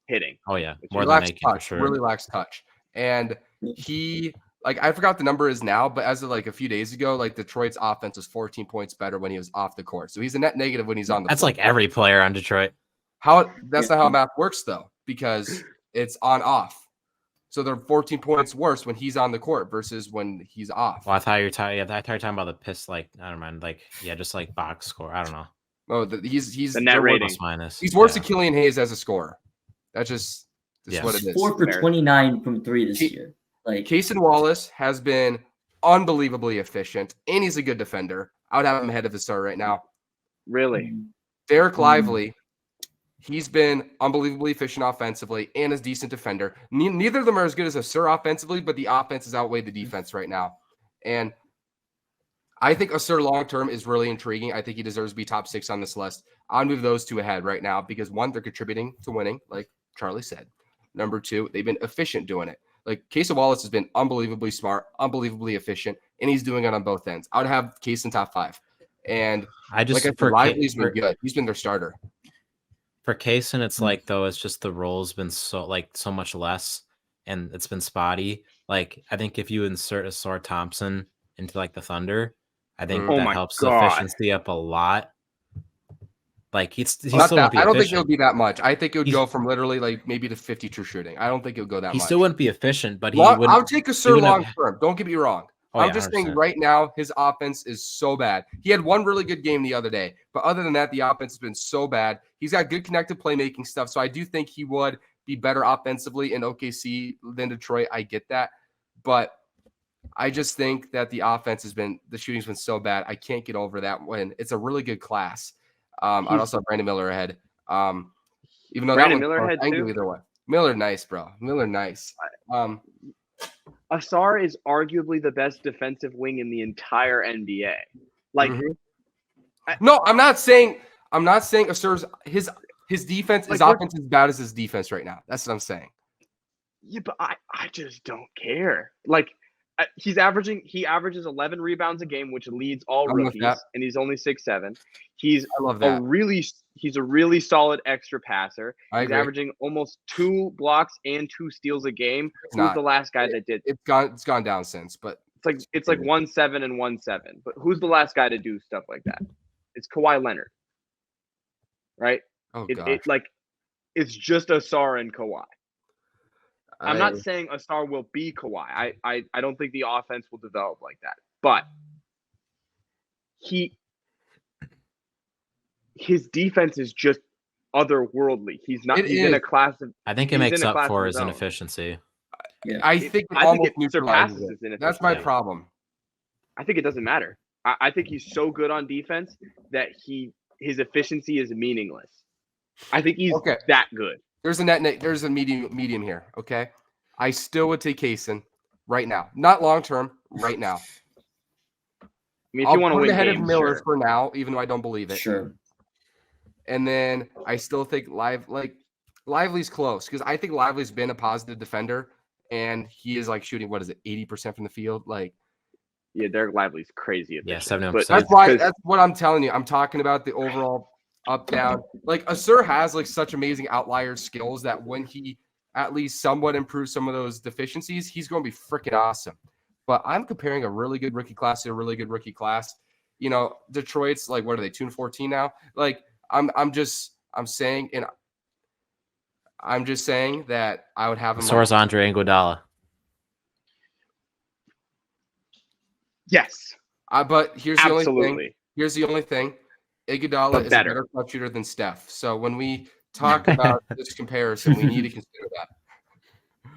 hitting. Oh yeah, Which more He than lacks making for touch, sure. really lacks touch. And he, like, I forgot the number is now, but as of like a few days ago, like Detroit's offense was 14 points better when he was off the court. So he's a net negative when he's on the That's floor. like every player on Detroit. That's not how math works though, because it's on off. So they're 14 points worse when he's on the court versus when he's off. Well, I thought you were talking. Yeah, I thought you were talking about the piss. Like, I don't mind. Like, yeah, just like box score. I don't know. Oh, he's The net rating. Plus minus. He's worse yeah. than Killian Hayes as a scorer. That's just what it is. 4 for Fair. 29 from 3 this He- year. Like Kaysen Wallace has been unbelievably efficient, and he's a good defender. I would have him ahead of the star right now. Really? Derek Lively, he's been unbelievably efficient offensively and a decent defender. Neither of them are as good as Asur offensively, but the offense has outweighed the defense right now. And I think Asur long-term is really intriguing. I think he deserves to be top 6 on this list. I'll move those two ahead right now because, one, they're contributing to winning, like Charlie said. Number 2, they've been efficient doing it. Like, Kaysen Wallace has been unbelievably smart, unbelievably efficient, and he's doing it on both ends. I would have Kaysen top 5. And I just like I said, Lively's been good. He's been their starter. For Kaysen, it's like though it's just the role's been so much less, and it's been spotty. Like I think if you insert Asar Thompson into like the Thunder, I think Oh that my helps God. the efficiency up a lot. Like he's Not still that, wouldn't be I don't think efficient. it would be that much. I think it would He's- go from literally like maybe to 50 true shooting. I don't think it would go that He much. still wouldn't be efficient, but he Well, wouldn't. I'll take Asur wouldn't have- long term. Don't get me wrong. Oh, I'm yeah, just saying 100%. right now his offense is so bad. He had one really good game the other day, but other than that, the offense has been so bad. He's got good connected playmaking stuff, so I do think he would be better offensively in OKC than Detroit. I get that, but I just think that the shooting's been so bad. I can't get over that when it's a really good class. I'd also have Brandon Miller ahead. Even though Brandon that Miller ahead I can go too? either way. Miller, nice, bro. Miller, nice. Asar is arguably the best defensive wing in the entire NBA. Like, Mhm. No, I'm not saying Asur's his defense, his Like, offense is as bad as his defense right now. That's what I'm saying. yeah, but I just don't care. Like, he averages 11 rebounds a game, which leads all I'm with rookies, that. and he's only 6'7". He's I love a that. really solid extra passer. I He's agree. averaging almost 2 blocks and 2 steals a game. It's Who's not. the last guy that did? It's gone down since, but It's like 1-7 and 1-7. But who's the last guy to do stuff like that? It's Kawhi Leonard, right? oh It gosh. like it's just Asar and Kawhi. I'm I- not saying Asar will be Kawhi. I don't think the offense will develop like that. But his defense is just otherworldly. He's not. It He's in a is. class of. I think it he's makes in a up class for of his his own. inefficiency. I think it I think almost it neutralizes surpasses it. his That's my inefficiency. problem. I think it doesn't matter. I think he's so good on defense that his efficiency is meaningless. I think he's Okay. that good. There's a medium here. Okay, I still would take Kaysen right now, not long term. Right now, I mean, if I'll you want to put it win ahead games, of Miller sure. for now, even though I don't believe it. sure. And then I still think Lively's close because I think Lively's been a positive defender, and he is like shooting 80% from the field. Like Yeah, Derek Lively's crazy Yeah, efficient. 71%. But that's why. because- That's what I'm telling you. I'm talking about the overall up down. Like Asur has like such amazing outlier skills that when he at least somewhat improves some of those deficiencies, he's going to be freaking awesome. But I'm comparing a really good rookie class to a really good rookie class. You know, Detroit's like, what are they, 2-14 now? Like, I'm saying that I would have him. So is Andre Iguodala. yes, But here's the only thing. absolutely. Here's the only thing. Iguodala But is better. a better clutch shooter than Steph. So when we talk about this comparison, we need to consider that.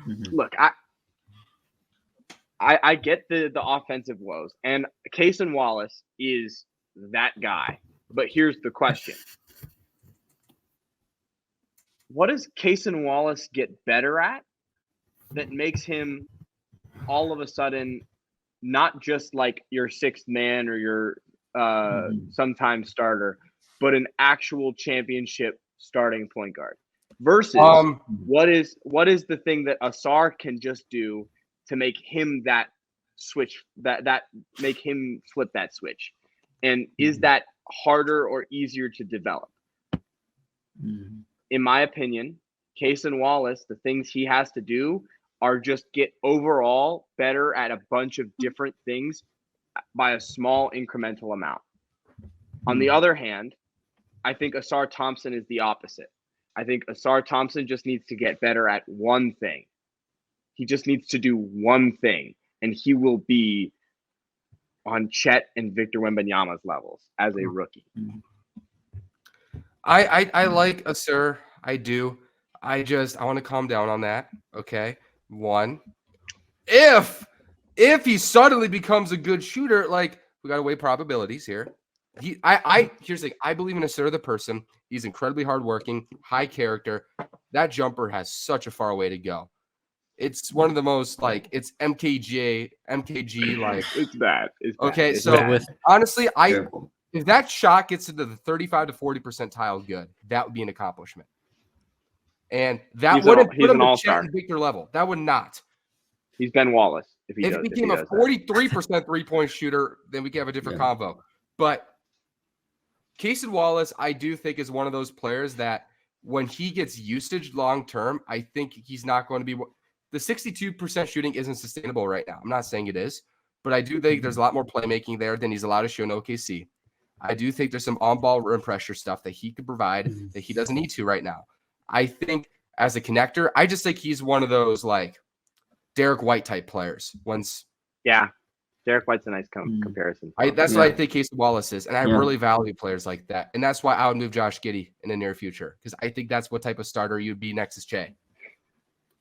Mhm. Look, I get the offensive woes, and Kaysen Wallace is that guy. But here's the question: what does Kaysen Wallace get better at that makes him all of a sudden not just like your sixth man or your sometime starter, but an actual championship starting point guard? Versus what is the thing that Asar can just do to make him that switch, that make him flip that switch? And is that harder or easier to develop? Mhm. In my opinion, Cason Wallace, the things he has to do are just get overall better at a bunch of different things by a small incremental amount. On the other hand, I think Asar Thompson is the opposite. I think Asar Thompson just needs to get better at one thing. He just needs to do one thing, and he will be on Chet and Victor Wembanyama's levels as a rookie. I like Asar. I do. I want to calm down on that. Okay. One, if he suddenly becomes a good shooter, like we got to weigh probabilities here. Here's the thing. I believe in Asar the person. He's incredibly hardworking, high character. That jumper has such a far way to go. It's one of the most it's MKG like It's bad. Okay, It's so bad. honestly, Terrible. if that shot gets into the 35 to 40 percentile good, that would be an accomplishment. And that wouldn't put him to Chet and Victor level. That would not. He's Ben Wallace. If he became a 43% three-point shooter, then we could have a different combo. But Cason Wallace, I do think, is one of those players that when he gets usage long-term, I think he's not going to be – the 62% shooting isn't sustainable right now. I'm not saying it is, but I do think there's a lot more playmaking there than he's allowed to show in OKC. I do think there's some on-ball rim pressure stuff that he could provide that he doesn't need to right now. I think as a connector, I just think he's one of those Derek White type players. Yeah, Derek White's a nice comparison. That's what I think Cason Wallace is, and I really value players like that. And that's why I would move Josh Giddey in the near future, because I think that's what type of starter you'd be next is Che.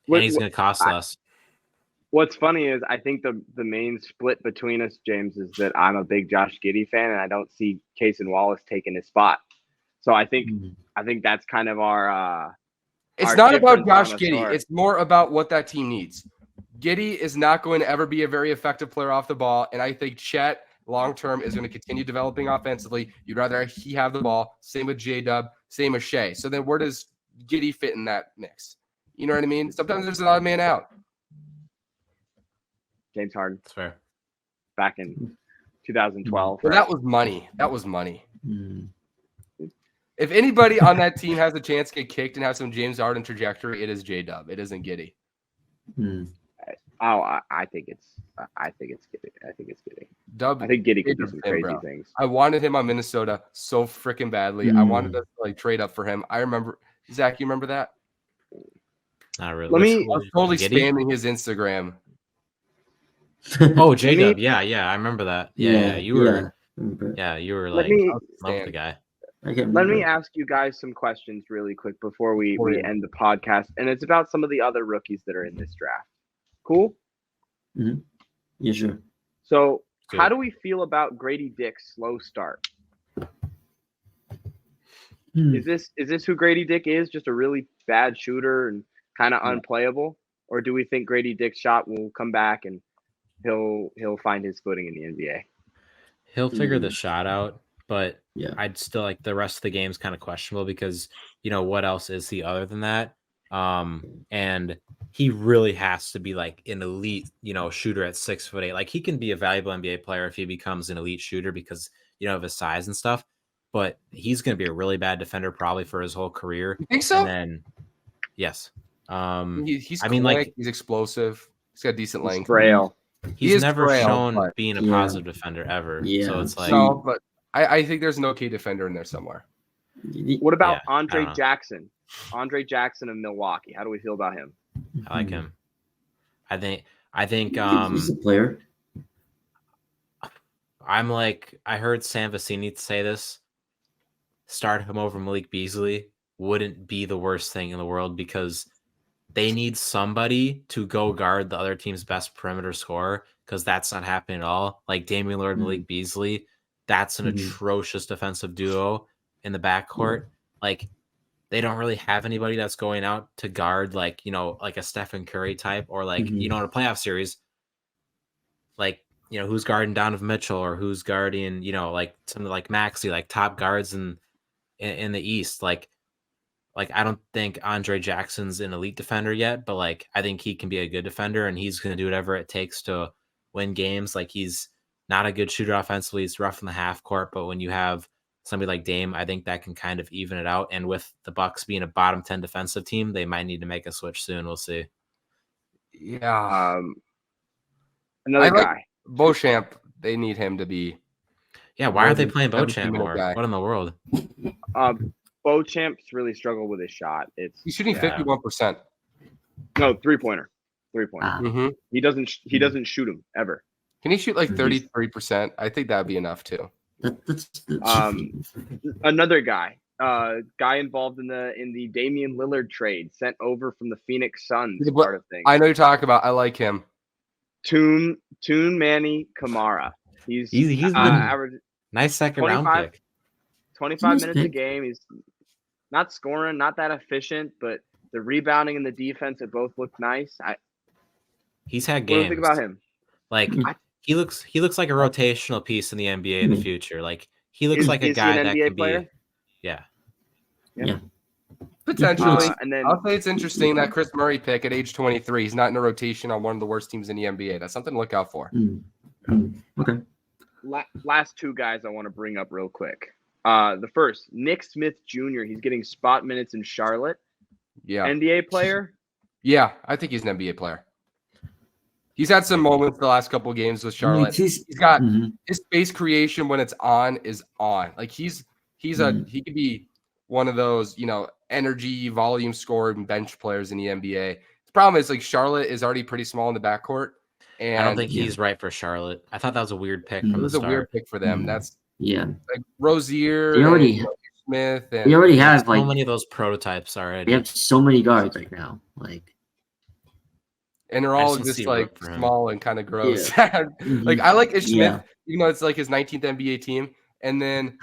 And he's going to cost less. What's funny is I think the main split between us, James, is that I'm a big Josh Giddey fan, and I don't see Cason Wallace taking his spot. So I think that's kind of our. It's not about Josh Giddey. It's more about what that team needs. Giddey is not going to ever be a very effective player off the ball, and I think Chet long-term is going to continue developing offensively. You'd rather he have the ball. Same with J-Dub, same with Shea. So then where does Giddey fit in that mix? You know what I mean? Sometimes there's an odd man out. James Harden. That's fair. Back in 2012. Well, that was money. If anybody on that team has a chance to get kicked and have some James Harden trajectory, it is J-Dub. It isn't Giddey. I think it's Giddey. Dub, I think Giddey could do some crazy things. I wanted him on Minnesota so freaking badly. I wanted to trade up for him. I remember, Zach, you remember that? Not really. I was totally spamming his Instagram. Oh, J-Dub. Yeah, I remember that. Yeah, you were like, love the guy. Let me ask you guys some questions really quick before we end the podcast, and it's about some of the other rookies that are in this draft. Cool? Mm-hmm. Yeah, sure. So, how do we feel about Grady Dick's slow start? Is this who Grady Dick is? Just a really bad shooter and kind of unplayable, or do we think Grady Dick's shot will come back and he'll find his footing in the NBA? He'll figure the shot out. But I'd still like the rest of the game's kind of questionable because, what else is he other than that? And he really has to be like an elite, shooter at 6'8". Like he can be a valuable NBA player if he becomes an elite shooter because, of his size and stuff. But he's going to be a really bad defender probably for his whole career. You think so? And then, yes. He's quick, he's explosive. He's got decent length. He's frail. He's never shown being a positive defender ever. Yeah. So it's like. No, but I think there's an okay defender in there somewhere. What about Andre Jackson? Andre Jackson of Milwaukee. How do we feel about him? I like him. I think he's a player. I heard Sam Vecini say this. Start him over Malik Beasley wouldn't be the worst thing in the world because they need somebody to go guard the other team's best perimeter scorer because that's not happening at all. Like Damian Lillard, Malik Beasley. That's an atrocious defensive duo in the backcourt. Like they don't really have anybody that's going out to guard like a Stephen Curry type or like in a playoff series. Like who's guarding Donovan Mitchell or who's guarding like something like Maxey, like top guards in the East. Like I don't think Andre Jackson's an elite defender yet, but like I think he can be a good defender and he's going to do whatever it takes to win games. Like he's not a good shooter offensively. He's rough in the half court, but when you have somebody like Dame, I think that can kind of even it out. And with the Bucks being a bottom 10 defensive team, they might need to make a switch soon. We'll see. Yeah. Another like guy. Beauchamp, they need him to be. Yeah, why more aren't they than playing 17 Beauchamp minute more? guy. What in the world? Beauchamp's really struggled with his shot. He's shooting 51%. No, three-pointer. Ah. Mm-hmm. He doesn't shoot him ever. Can he shoot like 33%? I think that'd be enough too. That's Another guy involved in the Damian Lillard trade sent over from the Phoenix Suns part of things. I know you're talking about. I like him. Toon Manny Kamara. He's average nice second round pick. 25 minutes a game. He's not scoring, not that efficient, but the rebounding and the defense have both looked nice. He's had What do you games. think about him? Like he looks like a rotational piece in the NBA in the future. Like he looks like a is guy he an that NBA can player? be. Yeah. Potentially. And then I'll say it's interesting that Chris Murray pick at age 23. He's not in a rotation on one of the worst teams in the NBA. That's something to look out for. Okay. last two guys I want to bring up real quick. The first, Nick Smith Jr. He's getting spot minutes in Charlotte. Yeah. NBA player. Yeah, I think he's an NBA player. He's had some moments the last couple of games with Charlotte. He's got his space creation when it's on is on. Like he could be one of those, energy, volume scorer and bench players in the NBA. The problem is like Charlotte is already pretty small in the backcourt. And I don't think he's right for Charlotte. I thought that was a weird pick from the start. It was a weird pick for them. That's like Rozier, Smith, and they already have so many of those prototypes already. They have so many guards right now, and they're all just like small and kind of gross. Like I like Ish Smith, even though it's like his 19th NBA team. And then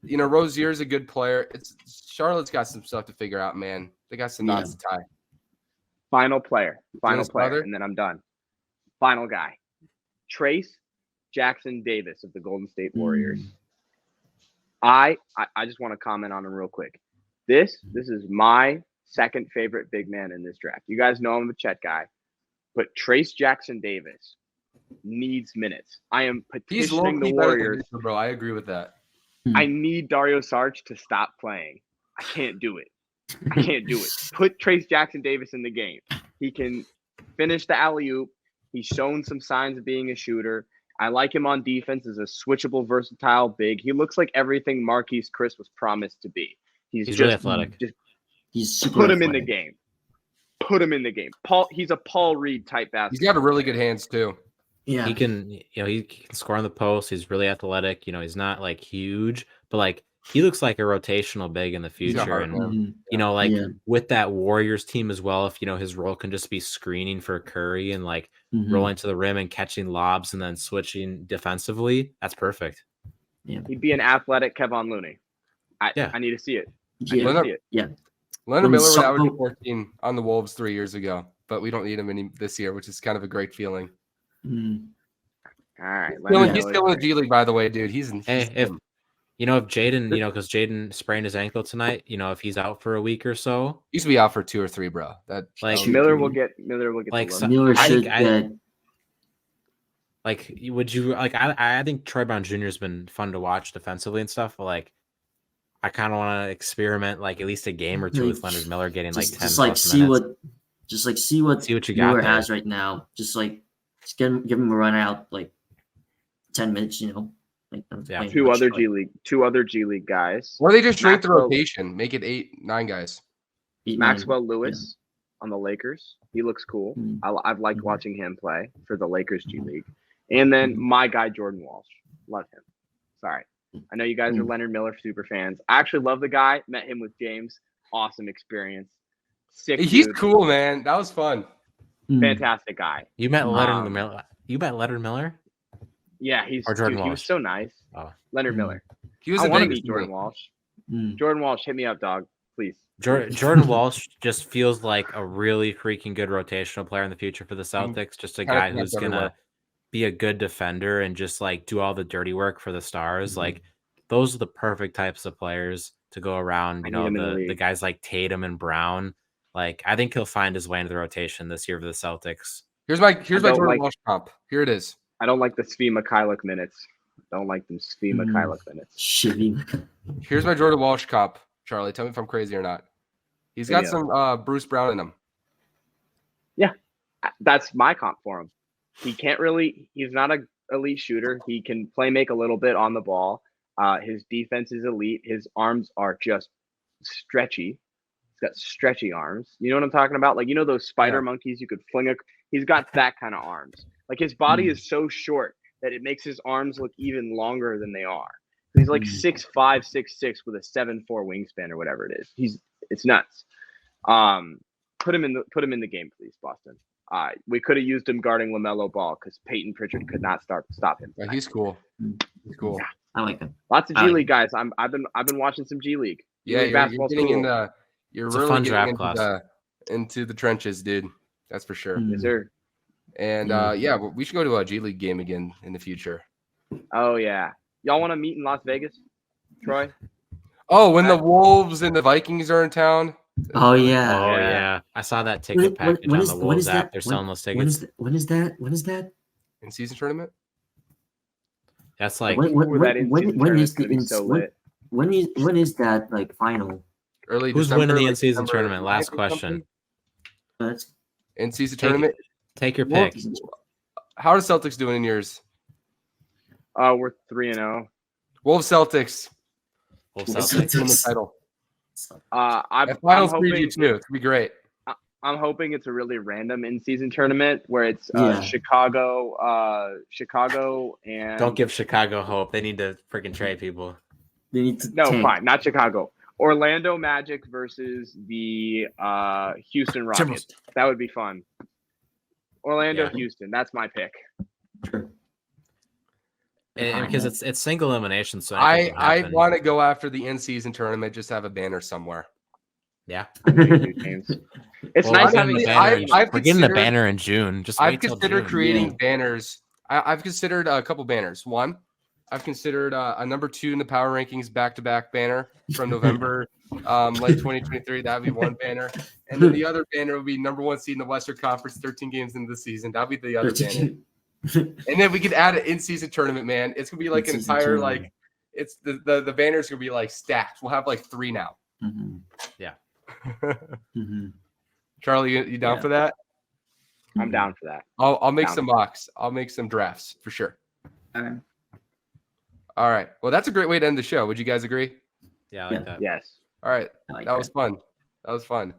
Rozier's a good player. Charlotte's got some stuff to figure out, man. They got some knots to tie. Final player, and then I'm done. Final guy, Trace Jackson Davis of the Golden State Warriors. I just want to comment on him real quick. This is my second favorite big man in this draft. You guys know I'm a Chet guy, but Trace Jackson Davis needs minutes. I am petitioning the Warriors. Bro, I agree with that. I need Dario Saric to stop playing. I can't do it. Put Trace Jackson Davis in the game. He can finish the alley-oop. He's shown some signs of being a shooter. I like him on defense as a switchable, versatile big. He looks like everything Marquise Chris was promised to be. He's really athletic. He's super put him athletic. in the game. He's a Paul Reed type basketball. He's got really good hands too. Yeah, he can score on the post. He's really athletic. He's not like huge, but like he looks like a rotational big in the future. And with that Warriors team as well, if his role can just be screening for Curry and like rolling to the rim and catching lobs and then switching defensively, that's perfect. Yeah, he'd be an athletic Kevon Looney. I need to see it. Leonard Miller would average 14 on the Wolves 3 years ago, but we don't need him this year, which is kind of a great feeling. All right, he's still in the G League, by the way, dude. If Jaden, because Jaden sprained his ankle tonight, if he's out for a week or so, he used to be out for 2 or 3, bro. Miller will get like Miller should would you like? I think Troy Brown Jr. has been fun to watch defensively and stuff. But like, I kind of want to experiment like at least a game or two with Leonard Miller getting like 10 plus minutes. See what you got Miller has right now. Just give him a run out 10 minutes. Two other G League guys. Or they just shrink the rotation, make it 8-9 guys. Maxwell Lewis on the Lakers. He looks cool. I've liked watching him play for the Lakers G League. And then my guy Jordan Walsh. Love him. Sorry. I know you guys are Leonard Miller super fans. I actually love the guy. Met him with James. Awesome experience. He's cool, man. That was fun. Fantastic guy. You met Leonard Miller? You met Leonard Miller? Yeah, he was so nice. Oh. Leonard Miller. He was I want to meet Jordan Walsh. Jordan Walsh, hit me up, dog. Please. Jordan Walsh just feels like a really freaking good rotational player in the future for the Celtics. Just a guy who's gonna be a good defender and just do all the dirty work for the stars. Like those are the perfect types of players to go around. The guys like Tatum and Brown. Like I think he'll find his way into the rotation this year for the Celtics. Here's my Jordan Walsh comp. Here it is. I don't like the Svi Mikhailuk minutes. Don't like them Svi Mikhailuk minutes. Shivy. Here's my Jordan Walsh comp, Charlie. Tell me if I'm crazy or not. He's got some Bruce Brown in him. Yeah, that's my comp for him. He's not an elite shooter. He can play make a little bit on the ball. His defense is elite. His arms are just stretchy. He's got stretchy arms. You know what I'm talking about? Like, those spider monkeys you could fling he's got that kind of arms. Like, his body is so short that it makes his arms look even longer than they are. He's like 6'5", 6'6" with a 7'4" wingspan or whatever it is. It's nuts. Put him in the game, please, Boston. We could have used him guarding LaMelo Ball because Peyton Pritchard could not stop him. Yeah, he's cool. He's cool. Yeah. I like him. Lots of G League guys. I've been watching some G League. Yeah, you're getting cool. into. You're It's really a fun getting draft into the trenches, dude. That's for sure. Yes, sir. And we should go to a G League game again in the future. Oh yeah, y'all want to meet in Las Vegas, Troy? Oh, when the Wolves and the Vikings are in town. Oh yeah. Oh yeah. I saw that ticket package on the Wolves app. They're selling those tickets. When is that? In season tournament. That's like When is that like final? Early who's December, winning the like in-season December tournament? Last 9th or question. That's In-season tournament. Take your pick. How are the Celtics doing in yours? We're 3-0. Wolves Celtics. Wolves Celtics win the title. I'm Finals hoping preview too. It's gonna be great. I'm hoping it's a really random in-season tournament where it's Yeah. Chicago, and Don't give Chicago hope. They need to freaking trade people. They need to no, fine, not Chicago. Orlando Magic versus the Houston Rockets. That would be fun. Orlando, Houston. That's my pick. Sure. And because it's single elimination, so I want to go after the in-season tournament. Just have a banner somewhere. Yeah. It's nice having we're getting the banner in June. Just I've considered creating banners. I've considered a couple banners. One, I've considered a number 2 in the power rankings back-to-back banner from November, late 2023. That would be one banner, and then the other banner would be number 1 seed in the Western Conference, 13 games into the season. That would be the other banner. And then we could add an in-season tournament. Man, it's gonna be like an entire tournament. It's the banner's gonna be like stacked. We'll have like 3 now. Mm-hmm. Yeah. Mm-hmm. Charlie, you down for that? I'm down for that. I'll make some mocks. I'll make some drafts for sure. All right. Well, that's a great way to end the show. Would you guys agree? Yeah, I like that. Yes. All right. That was fun. That was fun.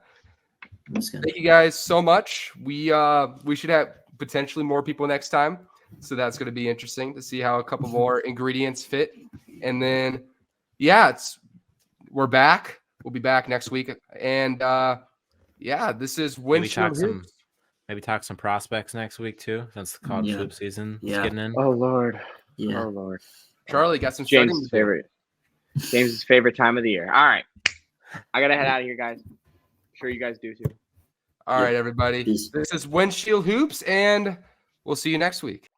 That's good. Thank you guys so much. We should have potentially more people next time. So that's going to be interesting to see how a couple more ingredients fit. And then, we're back. We'll be back next week. And this is Windshield Hoops. Maybe talk some prospects next week too, since the college hoop season is getting in. Oh Lord. Yeah. Oh Lord. Charlie got some James's favorite time of the year. All right. I gotta head out of here, guys. I'm sure you guys do too. All right, everybody. Peace. This is Windshield Hoops, and we'll see you next week.